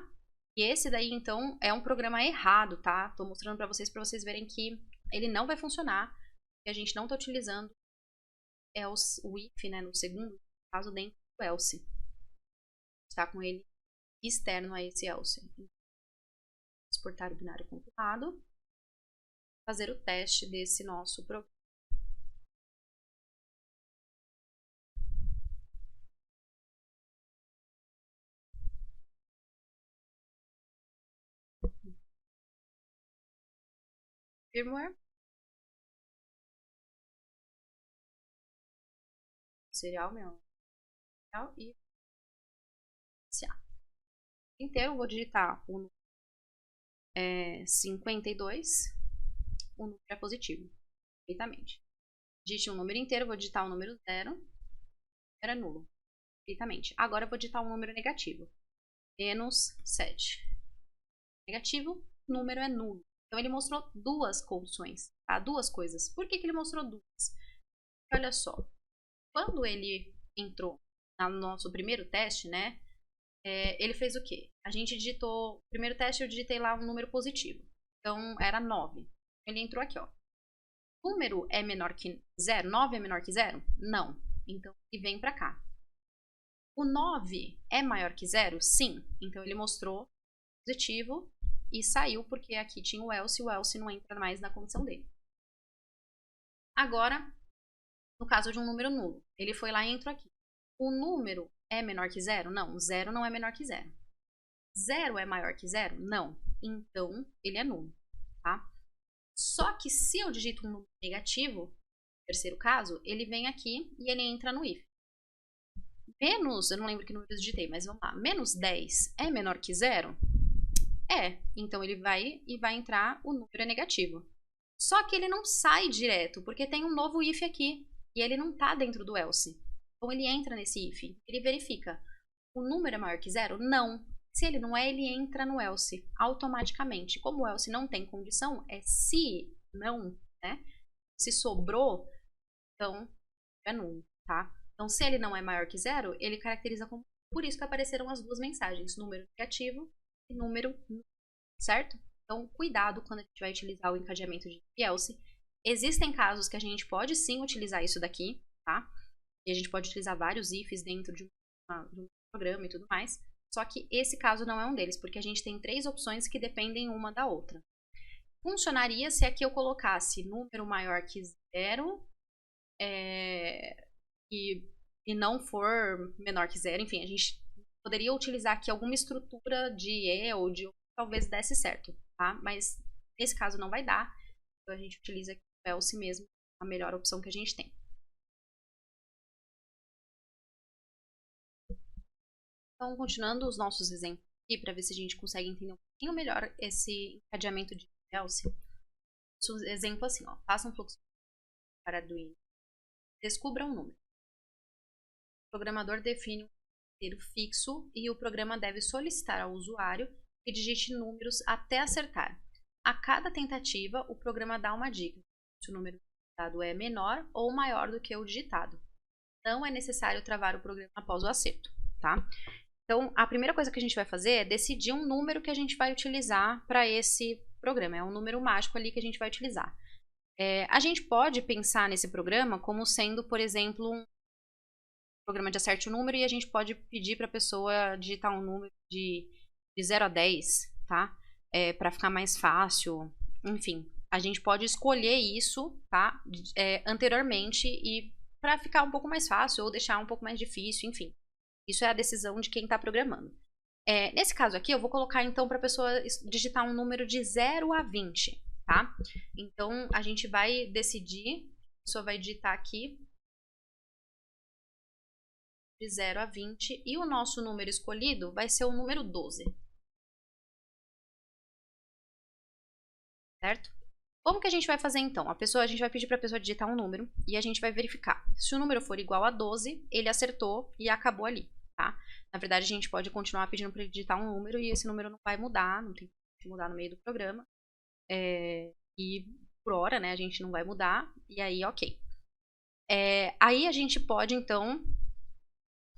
E esse daí, então, é um programa errado, tá? Tô mostrando para vocês verem que ele não vai funcionar. E a gente não tá utilizando o if, né, no segundo caso, dentro do else. Está com ele externo a esse else. Exportar o binário compilado. Fazer o teste desse nosso programa. Firmware. Serial meu. E iniciar. Inteiro, vou digitar o número 52. O número é positivo. Perfeitamente. Digite um número inteiro, vou digitar o número 0. Era nulo. Perfeitamente. Agora eu vou digitar um número negativo. Menos 7. Negativo, número é nulo. Então ele mostrou duas condições, tá? Duas coisas. Por que ele mostrou duas? Porque, olha só. Quando ele entrou no nosso primeiro teste, né? Ele fez o quê? A gente digitou. No primeiro teste eu digitei lá um número positivo. Então era 9. Ele entrou aqui, ó. Número é menor que 0? 9 é menor que 0? Não. Então ele vem pra cá. O 9 é maior que 0? Sim. Então ele mostrou positivo e saiu porque aqui tinha o else não entra mais na condição dele. Agora, no caso de um número nulo, ele foi lá e entrou aqui. O número é menor que zero? Não, zero não é menor que zero. Zero é maior que zero? Não. Então, ele é nulo, tá? Só que se eu digito um número negativo, no terceiro caso, ele vem aqui e ele entra no if. Menos, eu não lembro que número eu digitei, mas vamos lá. Menos 10 é menor que zero? É. Então, ele vai e vai entrar o número negativo. Só que ele não sai direto, porque tem um novo if aqui. E ele não está dentro do else. Então, ele entra nesse if. Ele verifica. O número é maior que zero? Não. Se ele não é, ele entra no else automaticamente. Como o else não tem condição, é se não, né? Se sobrou, então é nulo, tá? Então, se ele não é maior que zero, ele caracteriza como... Por isso que apareceram as duas mensagens, número negativo e número nulo, certo? Então, cuidado quando a gente vai utilizar o encadeamento de else. Existem casos que a gente pode sim utilizar isso daqui, tá? E a gente pode utilizar vários ifs dentro de um programa e tudo mais. Só que esse caso não é um deles, porque a gente tem 3 opções que dependem uma da outra. Funcionaria se aqui eu colocasse número maior que zero e não for menor que zero. Enfim, a gente poderia utilizar aqui alguma estrutura de e ou de talvez desse certo, tá? Mas nesse caso não vai dar. Então a gente utiliza aqui o else mesmo, a melhor opção que a gente tem. Então, continuando os nossos exemplos aqui, para ver se a gente consegue entender um pouquinho melhor esse encadeamento de else. Exemplo assim, ó, faça um fluxo para Arduino. Descubra um número. O programador define um número fixo e o programa deve solicitar ao usuário que digite números até acertar. A cada tentativa, o programa dá uma dica se o número digitado é menor ou maior do que o digitado. Não é necessário travar o programa após o acerto, tá? Então, a primeira coisa que a gente vai fazer é decidir um número que a gente vai utilizar para esse programa. É um número mágico ali que a gente vai utilizar. A gente pode pensar nesse programa como sendo, por exemplo, um programa de acerte o número e a gente pode pedir para a pessoa digitar um número de 0 a 10, tá? Para ficar mais fácil. Enfim, a gente pode escolher isso, tá? Anteriormente e para ficar um pouco mais fácil ou deixar um pouco mais difícil, enfim. Isso é a decisão de quem está programando. Nesse caso aqui, eu vou colocar então para a pessoa digitar um número de 0 a 20, tá? Então, a gente vai decidir, a pessoa vai digitar aqui de 0 a 20 e o nosso número escolhido vai ser o número 12. Certo? Como que a gente vai fazer então? A gente vai pedir para a pessoa digitar um número e a gente vai verificar. Se o número for igual a 12, ele acertou e acabou ali, tá? Na verdade, a gente pode continuar pedindo para ele digitar um número e esse número não vai mudar, não tem que mudar no meio do programa. E por hora, né, a gente não vai mudar, e aí ok. Aí a gente pode então,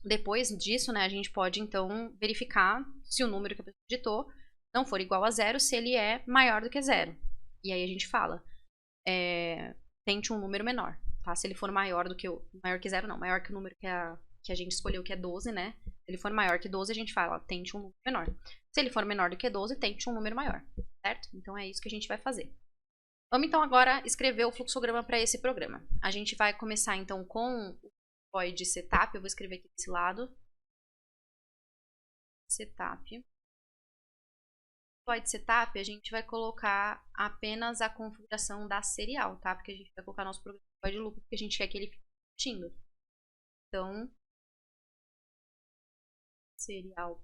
depois disso, né, a gente pode então verificar se o número que a pessoa digitou não for igual a zero, se ele é maior do que zero. E aí a gente fala, tente um número menor, tá? Se ele for maior que zero não, maior que o número que a gente escolheu, que é 12, né? Se ele for maior que 12, a gente fala, tente um número menor. Se ele for menor do que 12, tente um número maior, certo? Então é isso que a gente vai fazer. Vamos então agora escrever o fluxograma para esse programa. A gente vai começar então com o void setup, eu vou escrever aqui desse lado. Setup. Void setup, a gente vai colocar apenas a configuração da serial, tá? Porque a gente vai colocar nosso programa void loop, porque a gente quer que ele fique repetindo. Então, serial.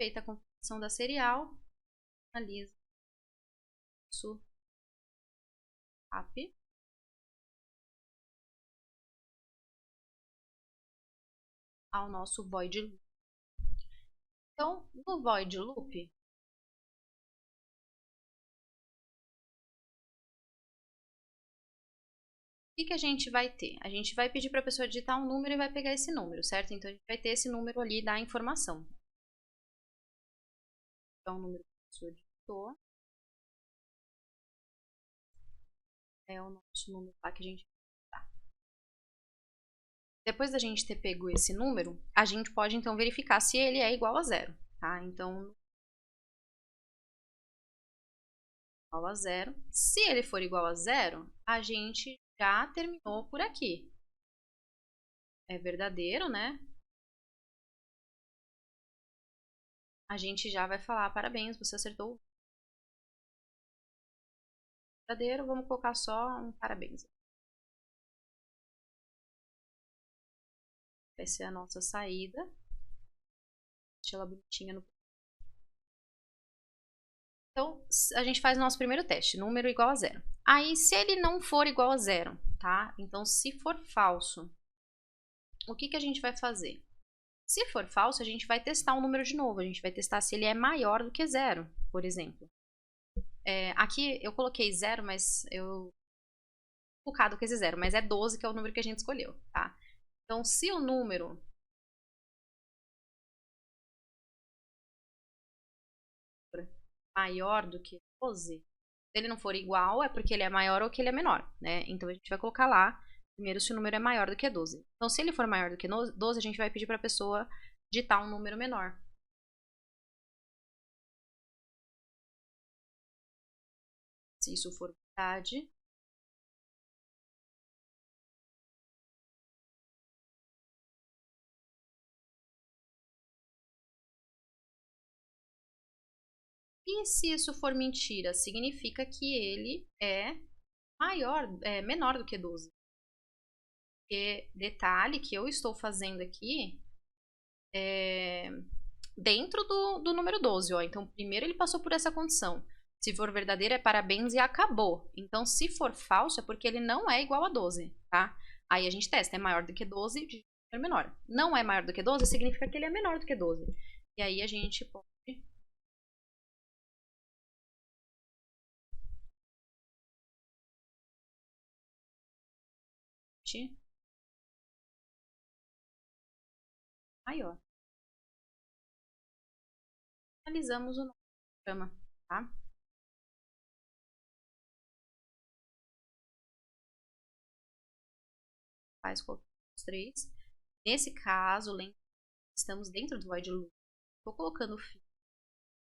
Feita a configuração da serial, analisa isso app. Ao nosso void loop. Então, no void loop, o que a gente vai ter? A gente vai pedir para a pessoa digitar um número e vai pegar esse número, certo? Então, a gente vai ter esse número ali da informação. Então, o número que a pessoa digitou é o nosso número lá que a gente vai digitar. Depois da gente ter pego esse número, a gente pode então verificar se ele é igual a zero, tá? Então, igual a zero. Se ele for igual a zero, a gente já terminou por aqui. É verdadeiro, né? A gente já vai falar, parabéns, você acertou. Verdadeiro, vamos colocar só um parabéns. Vai ser a nossa saída. Deixa ela bonitinha no... Então, a gente faz o nosso primeiro teste, número igual a zero. Aí, se ele não for igual a zero, tá? Então, se for falso, o que a gente vai fazer? Se for falso, a gente vai testar o número de novo. A gente vai testar se ele é maior do que zero, por exemplo. Aqui eu coloquei zero, mas eu... focado com esse zero, mas é 12 que é o número que a gente escolheu, tá? Então, se o número maior do que 12, se ele não for igual, é porque ele é maior ou que ele é menor, né? Então, a gente vai colocar lá, primeiro, se o número é maior do que 12. Então, se ele for maior do que 12, a gente vai pedir para a pessoa digitar um número menor. Se isso for verdade, e se isso for mentira, significa que ele é menor do que 12. Porque, detalhe que eu estou fazendo aqui dentro do número 12, ó. Então, primeiro ele passou por essa condição. Se for verdadeiro, é parabéns e acabou. Então, se for falso, é porque ele não é igual a 12, tá? Aí a gente testa, é maior do que 12, é menor. Não é maior do que 12, significa que ele é menor do que 12. E aí a gente pode... maior. Finalizamos o nosso programa, tá? Faz qualquer dos três. Nesse caso, estamos dentro do while loop. Estou colocando o fim,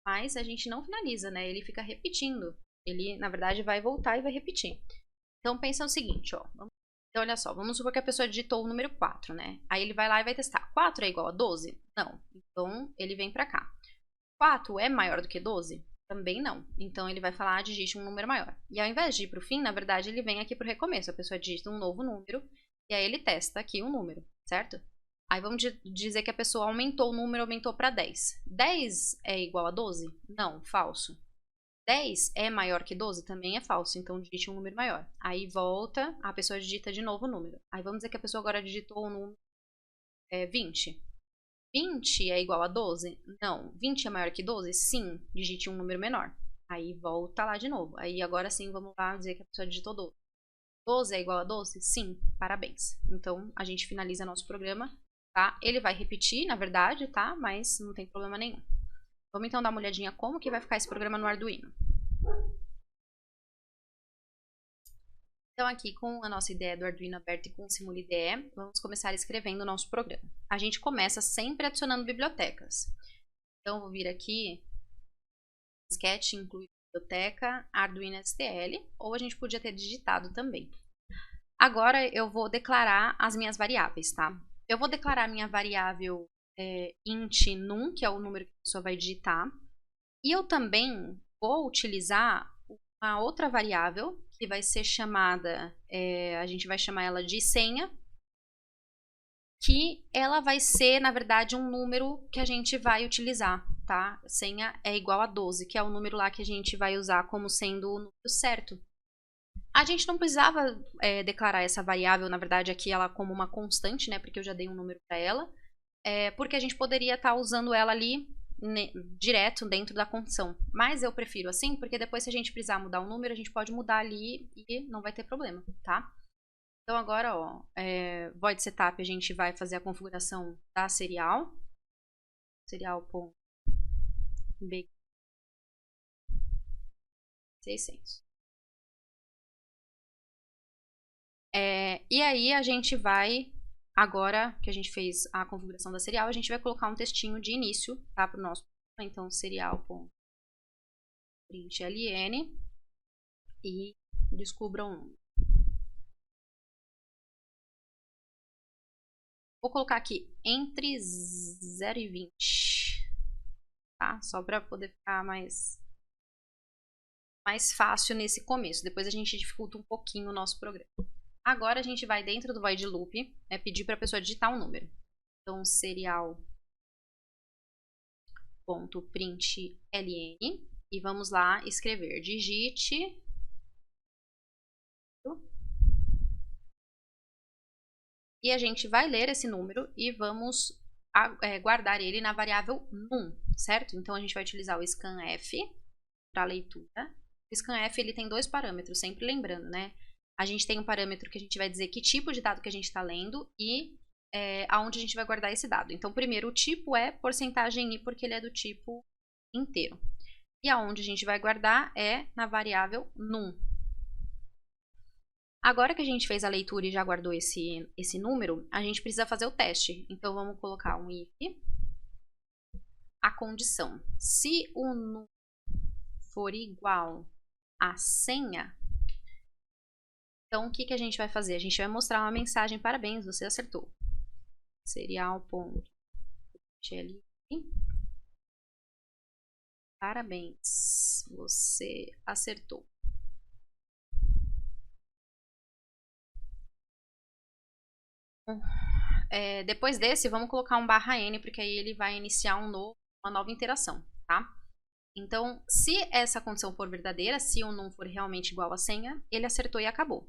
mas a gente não finaliza, né? Ele fica repetindo. Ele, na verdade, vai voltar e vai repetir. Então, pensa o seguinte, ó. Então, olha só, vamos supor que a pessoa digitou o número 4, né? Aí ele vai lá e vai testar. 4 é igual a 12? Não. Então, ele vem pra cá. 4 é maior do que 12? Também não. Então, ele vai falar, digite um número maior. E ao invés de ir pro fim, na verdade, ele vem aqui pro recomeço. A pessoa digita um novo número e aí ele testa aqui um número, certo? Aí vamos dizer que a pessoa aumentou o número, aumentou para 10. 10 é igual a 12? Não, falso. 10 é maior que 12? Também é falso, então digite um número maior. Aí volta, a pessoa digita de novo o número. Aí vamos dizer que a pessoa agora digitou o número 20. 20 é igual a 12? Não. 20 é maior que 12? Sim, digite um número menor. Aí volta lá de novo. Aí agora sim, vamos lá dizer que a pessoa digitou 12. 12 é igual a 12? Sim, parabéns. Então, a gente finaliza nosso programa, tá? Ele vai repetir, na verdade, tá? Mas não tem problema nenhum. Vamos então dar uma olhadinha como que vai ficar esse programa no Arduino. Então, aqui com a nossa ideia do Arduino aberto e com o Simula IDE, vamos começar escrevendo o nosso programa. A gente começa sempre adicionando bibliotecas. Então, eu vou vir aqui, Sketch inclui biblioteca, Arduino STL, ou a gente podia ter digitado também. Agora, eu vou declarar as minhas variáveis, tá? Eu vou declarar a minha variável int num, que é o número que a pessoa vai digitar. E eu também vou utilizar uma outra variável, que vai ser chamada, a gente vai chamar ela de senha, que ela vai ser, na verdade, um número que a gente vai utilizar, tá? Senha é igual a 12, que é o número lá que a gente vai usar como sendo o número certo. A gente não precisava declarar essa variável, na verdade, aqui ela como uma constante, né? Porque eu já dei um número para ela. Porque a gente poderia estar usando ela ali direto dentro da condição. Mas eu prefiro assim, porque depois se a gente precisar mudar o número, a gente pode mudar ali e não vai ter problema, tá? Então agora, ó, void setup, a gente vai fazer a configuração da serial. Serial.b 600. E aí a gente vai agora que a gente fez a configuração da serial, a gente vai colocar um textinho de início, tá? Para o nosso. Então, serial.println e descubram um número. Vou colocar aqui entre 0 e 20, tá? Só para poder ficar mais fácil nesse começo. Depois a gente dificulta um pouquinho o nosso programa. Agora a gente vai dentro do void loop, pedir para a pessoa digitar um número. Então, serial.println e vamos lá escrever digite e a gente vai ler esse número e vamos guardar ele na variável num, certo? Então a gente vai utilizar o scanf para leitura. O scanf ele tem dois parâmetros, sempre lembrando, né? A gente tem um parâmetro que a gente vai dizer que tipo de dado que a gente está lendo e aonde a gente vai guardar esse dado. Então, primeiro, o tipo é porcentagem i, porque ele é do tipo inteiro. E aonde a gente vai guardar é na variável num. Agora que a gente fez a leitura e já guardou esse número, a gente precisa fazer o teste. Então, vamos colocar um if, a condição. Se o número for igual à senha, então o que a gente vai fazer? A gente vai mostrar uma mensagem, parabéns, você acertou. Serial.println, parabéns, você acertou. Depois desse, vamos colocar um /n, porque aí ele vai iniciar uma nova interação, tá? Então, se essa condição for verdadeira, se o num for realmente igual à senha, ele acertou e acabou.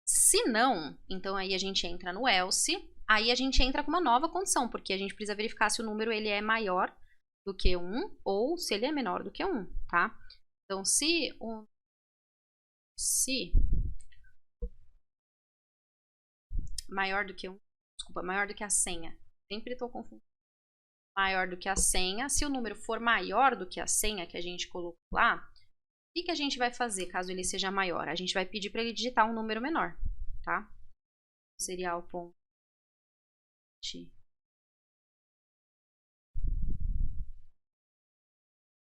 Se não, então aí a gente entra no else, aí a gente entra com uma nova condição, porque a gente precisa verificar se o número ele é maior do que 1 ou se ele é menor do que 1, tá? Então, se maior do que 1, desculpa, maior do que a senha, sempre estou confundindo. Maior do que a senha, se o número for maior do que a senha que a gente colocou lá, o que a gente vai fazer caso ele seja maior? A gente vai pedir para ele digitar um número menor, tá? Serial.println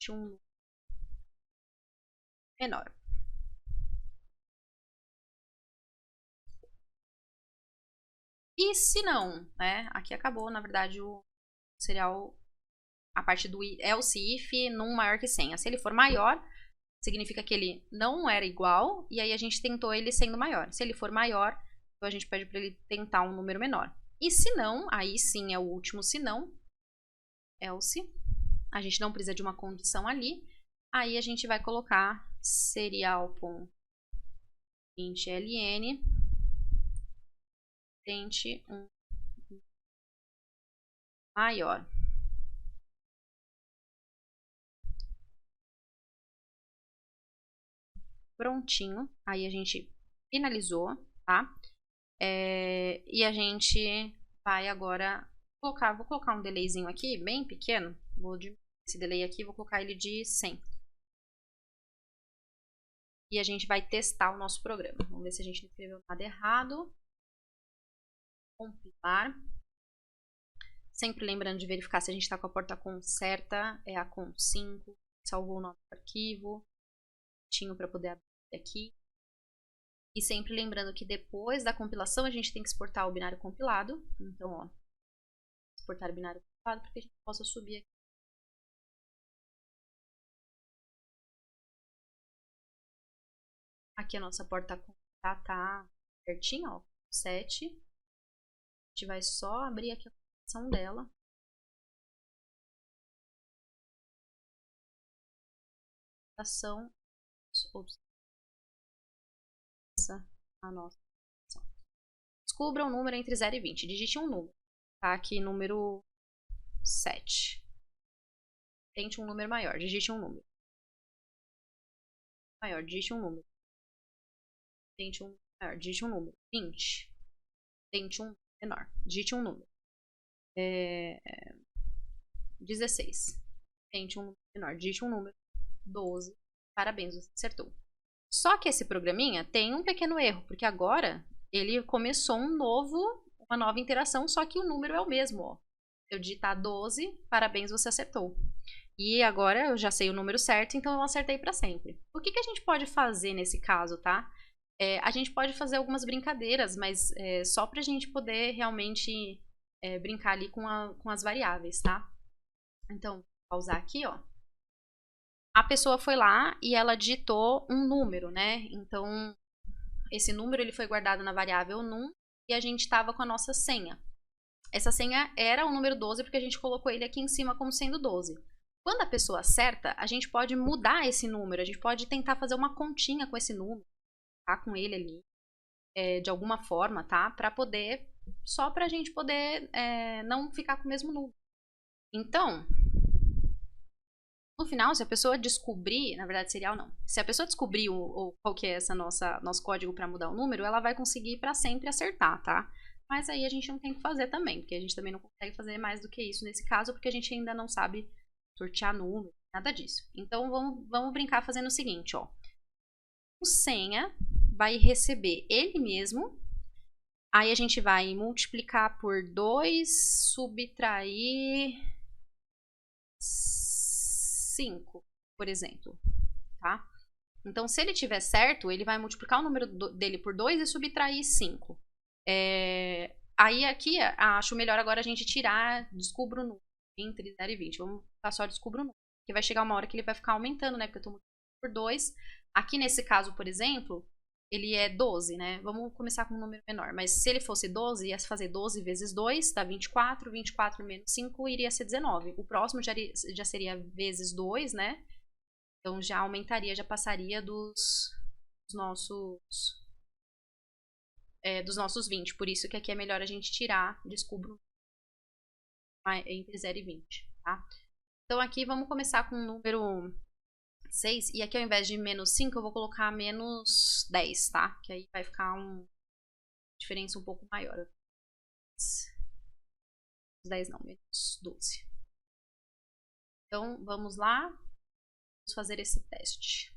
um menor. E se não, né? Aqui acabou, na verdade, o serial, a parte do else if num maior que senha. Se ele for maior, significa que ele não era igual, e aí a gente tentou ele sendo maior. Se ele for maior, então a gente pede para ele tentar um número menor. E se não, aí sim é o último se não, else, a gente não precisa de uma condição ali, aí a gente vai colocar serial.println tente um maior. Prontinho, aí a gente finalizou, tá? E a gente vai agora vou colocar um delayzinho aqui, bem pequeno. Vou diminuir esse delay aqui, vou colocar ele de 100. E a gente vai testar o nosso programa. Vamos ver se a gente não escreveu nada errado. Compilar. Sempre lembrando de verificar se a gente está com a porta com certa, é a com 5. Salvou o nosso arquivo. Tinha para poder abrir aqui. E sempre lembrando que depois da compilação a gente tem que exportar o binário compilado. Então, ó, exportar o binário compilado para que a gente possa subir aqui. Aqui a nossa porta tá certinha, ó, 7. A gente vai só abrir aqui a configuração dela. A nossa. Descubra um número entre 0 e 20. Digite um número. Tá aqui número 7. Tente um número maior. Digite um número. Maior. Digite um número. Tente um maior. Digite um número. 20. Tente um menor. Digite um número. 16. Tente um menor. Digite um número. 12. Parabéns, você acertou. Só que esse programinha tem um pequeno erro, porque agora ele começou um novo uma nova interação, só que o número é o mesmo, ó. Eu digitar 12, parabéns, você acertou. E agora eu já sei o número certo, então eu acertei para sempre. O que a gente pode fazer nesse caso, tá? A gente pode fazer algumas brincadeiras, mas só pra gente poder realmente brincar ali com as variáveis, tá? Então, vou pausar aqui, ó. A pessoa foi lá e ela digitou um número, né? Então, esse número ele foi guardado na variável num e a gente estava com a nossa senha. Essa senha era o número 12 porque a gente colocou ele aqui em cima como sendo 12. Quando a pessoa acerta, a gente pode mudar esse número, a gente pode tentar fazer uma continha com esse número, tá? Com ele ali, de alguma forma, tá? Para poder, só pra gente poder não ficar com o mesmo número. Então, no final, se a pessoa descobrir, na verdade serial não, se a pessoa descobrir qual que é essa nosso código para mudar o número, ela vai conseguir para sempre acertar, tá? Mas aí a gente não tem que fazer também, porque a gente também não consegue fazer mais do que isso nesse caso, porque a gente ainda não sabe sortear número, nada disso. Então vamos brincar fazendo o seguinte, ó. O senha vai receber ele mesmo, aí a gente vai multiplicar por 2, subtrair 5, por exemplo, tá? Então, se ele tiver certo, ele vai multiplicar o número dele por 2 e subtrair 5. Aí aqui, acho melhor agora a gente tirar, descubra o número entre 0 e 20. Vamos ficar só descubra o número, porque vai chegar uma hora que ele vai ficar aumentando, né? Porque eu estou multiplicando por 2. Aqui nesse caso, por exemplo, ele é 12, né? Vamos começar com um número menor. Mas se ele fosse 12, ia fazer 12 vezes 2, dá 24. 24 menos 5 iria ser 19. O próximo já seria vezes 2, né? Então já aumentaria, já passaria dos nossos 20. Por isso que aqui é melhor a gente tirar, descubro entre 0 e 20, tá? Então aqui vamos começar com o número 6. E aqui ao invés de menos 5, eu vou colocar menos 10, tá? Que aí vai ficar uma diferença um pouco maior. 10 não, menos 12. Então vamos lá. Vamos fazer esse teste.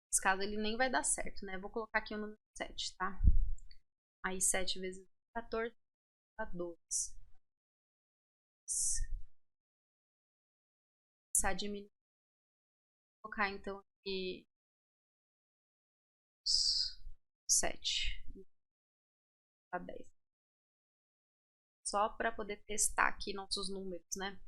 Nesse caso ele nem vai dar certo, né? Vou colocar aqui o número 7, tá? Aí 7 vezes 14 dá 12. Começar a diminuir. Vou colocar então aqui 7. Dá 10. Só para poder testar aqui nossos números, né?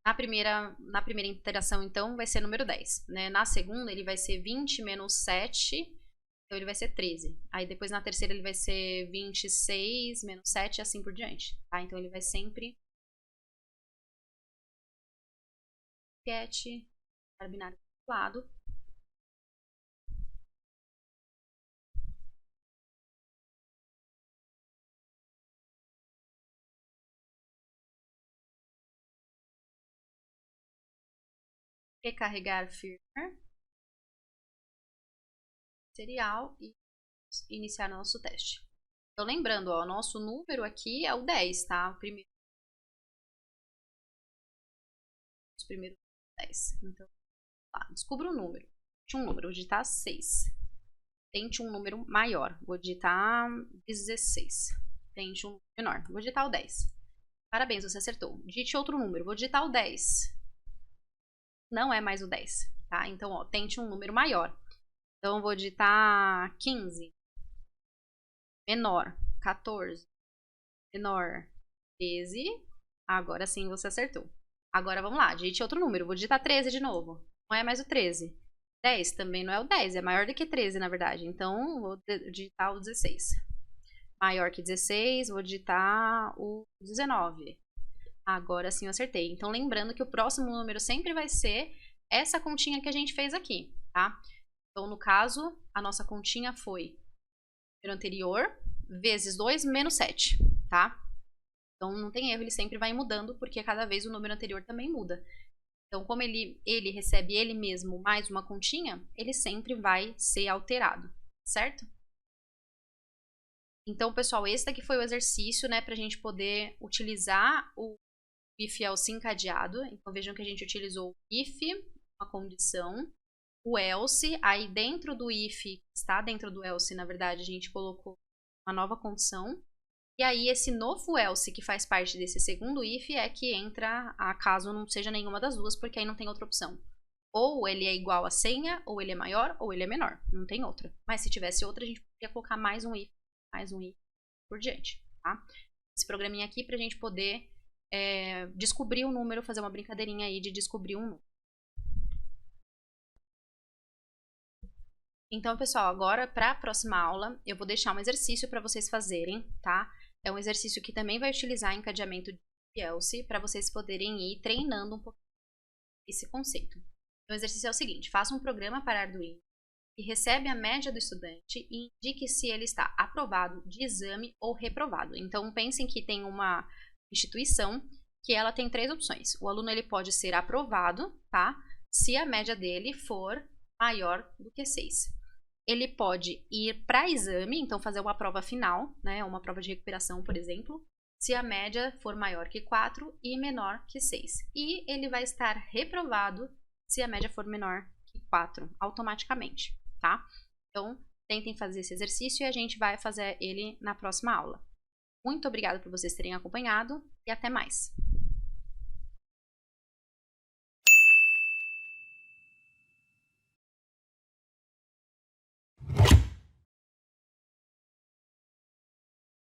Na primeira interação, então, vai ser número 10. Né? Na segunda, ele vai ser 20 menos 7, então ele vai ser 13. Aí depois na terceira ele vai ser 26 menos 7 e assim por diante. Tá? Então ele vai sempre... Get, binário do lado. Recarregar firmware. Serial e iniciar nosso teste. Então lembrando, ó, nosso número aqui é o 10, tá? O primeiro 10. Então, tá, descubra um número. Tente um número, vou digitar 6. Tente um número maior, vou digitar 16. Tente um número menor, vou digitar o 10. Parabéns, você acertou. Digite outro número, vou digitar o 10. Não é mais o 10, tá? Então, ó, tente um número maior. Então, vou digitar 15. Menor, 14. Menor, 13. Agora sim você acertou. Agora vamos lá, digite outro número. Vou digitar 13 de novo. Não é mais o 13. 10 também não é o 10, é maior do que 13, na verdade. Então, vou digitar o 16. Maior que 16, vou digitar o 19. Agora sim eu acertei. Então, lembrando que o próximo número sempre vai ser essa continha que a gente fez aqui, tá? Então, no caso, a nossa continha foi o número anterior vezes 2 menos 7, tá? Então, não tem erro, ele sempre vai mudando, porque cada vez o número anterior também muda. Então, como ele recebe ele mesmo mais uma continha, ele sempre vai ser alterado, certo? Então, pessoal, esse daqui foi o exercício, né, pra gente poder utilizar if else encadeado. Então vejam que a gente utilizou o if, uma condição, o else, aí dentro do if, está dentro do else, na verdade, a gente colocou uma nova condição. E aí esse novo else, que faz parte desse segundo if, é que entra caso não seja nenhuma das duas, porque aí não tem outra opção. Ou ele é igual a senha, ou ele é maior, ou ele é menor. Não tem outra. Mas se tivesse outra, a gente poderia colocar mais um if, por diante, tá? Esse programinha aqui pra gente poder descobrir um número, fazer uma brincadeirinha aí de descobrir um número. Então, pessoal, agora para a próxima aula, eu vou deixar um exercício para vocês fazerem, tá? É um exercício que também vai utilizar encadeamento de else para vocês poderem ir treinando um pouquinho esse conceito. O exercício é o seguinte: faça um programa para Arduino que recebe a média do estudante e indique se ele está aprovado de exame ou reprovado. Então, pensem que tem uma instituição que ela tem 3 opções. O aluno ele pode ser aprovado, tá? Se a média dele for maior do que 6. Ele pode ir para exame, então fazer uma prova final, né? Uma prova de recuperação, por exemplo, se a média for maior que 4 e menor que 6. E ele vai estar reprovado se a média for menor que 4, automaticamente, tá? Então, tentem fazer esse exercício e a gente vai fazer ele na próxima aula. Muito obrigada por vocês terem acompanhado e até mais!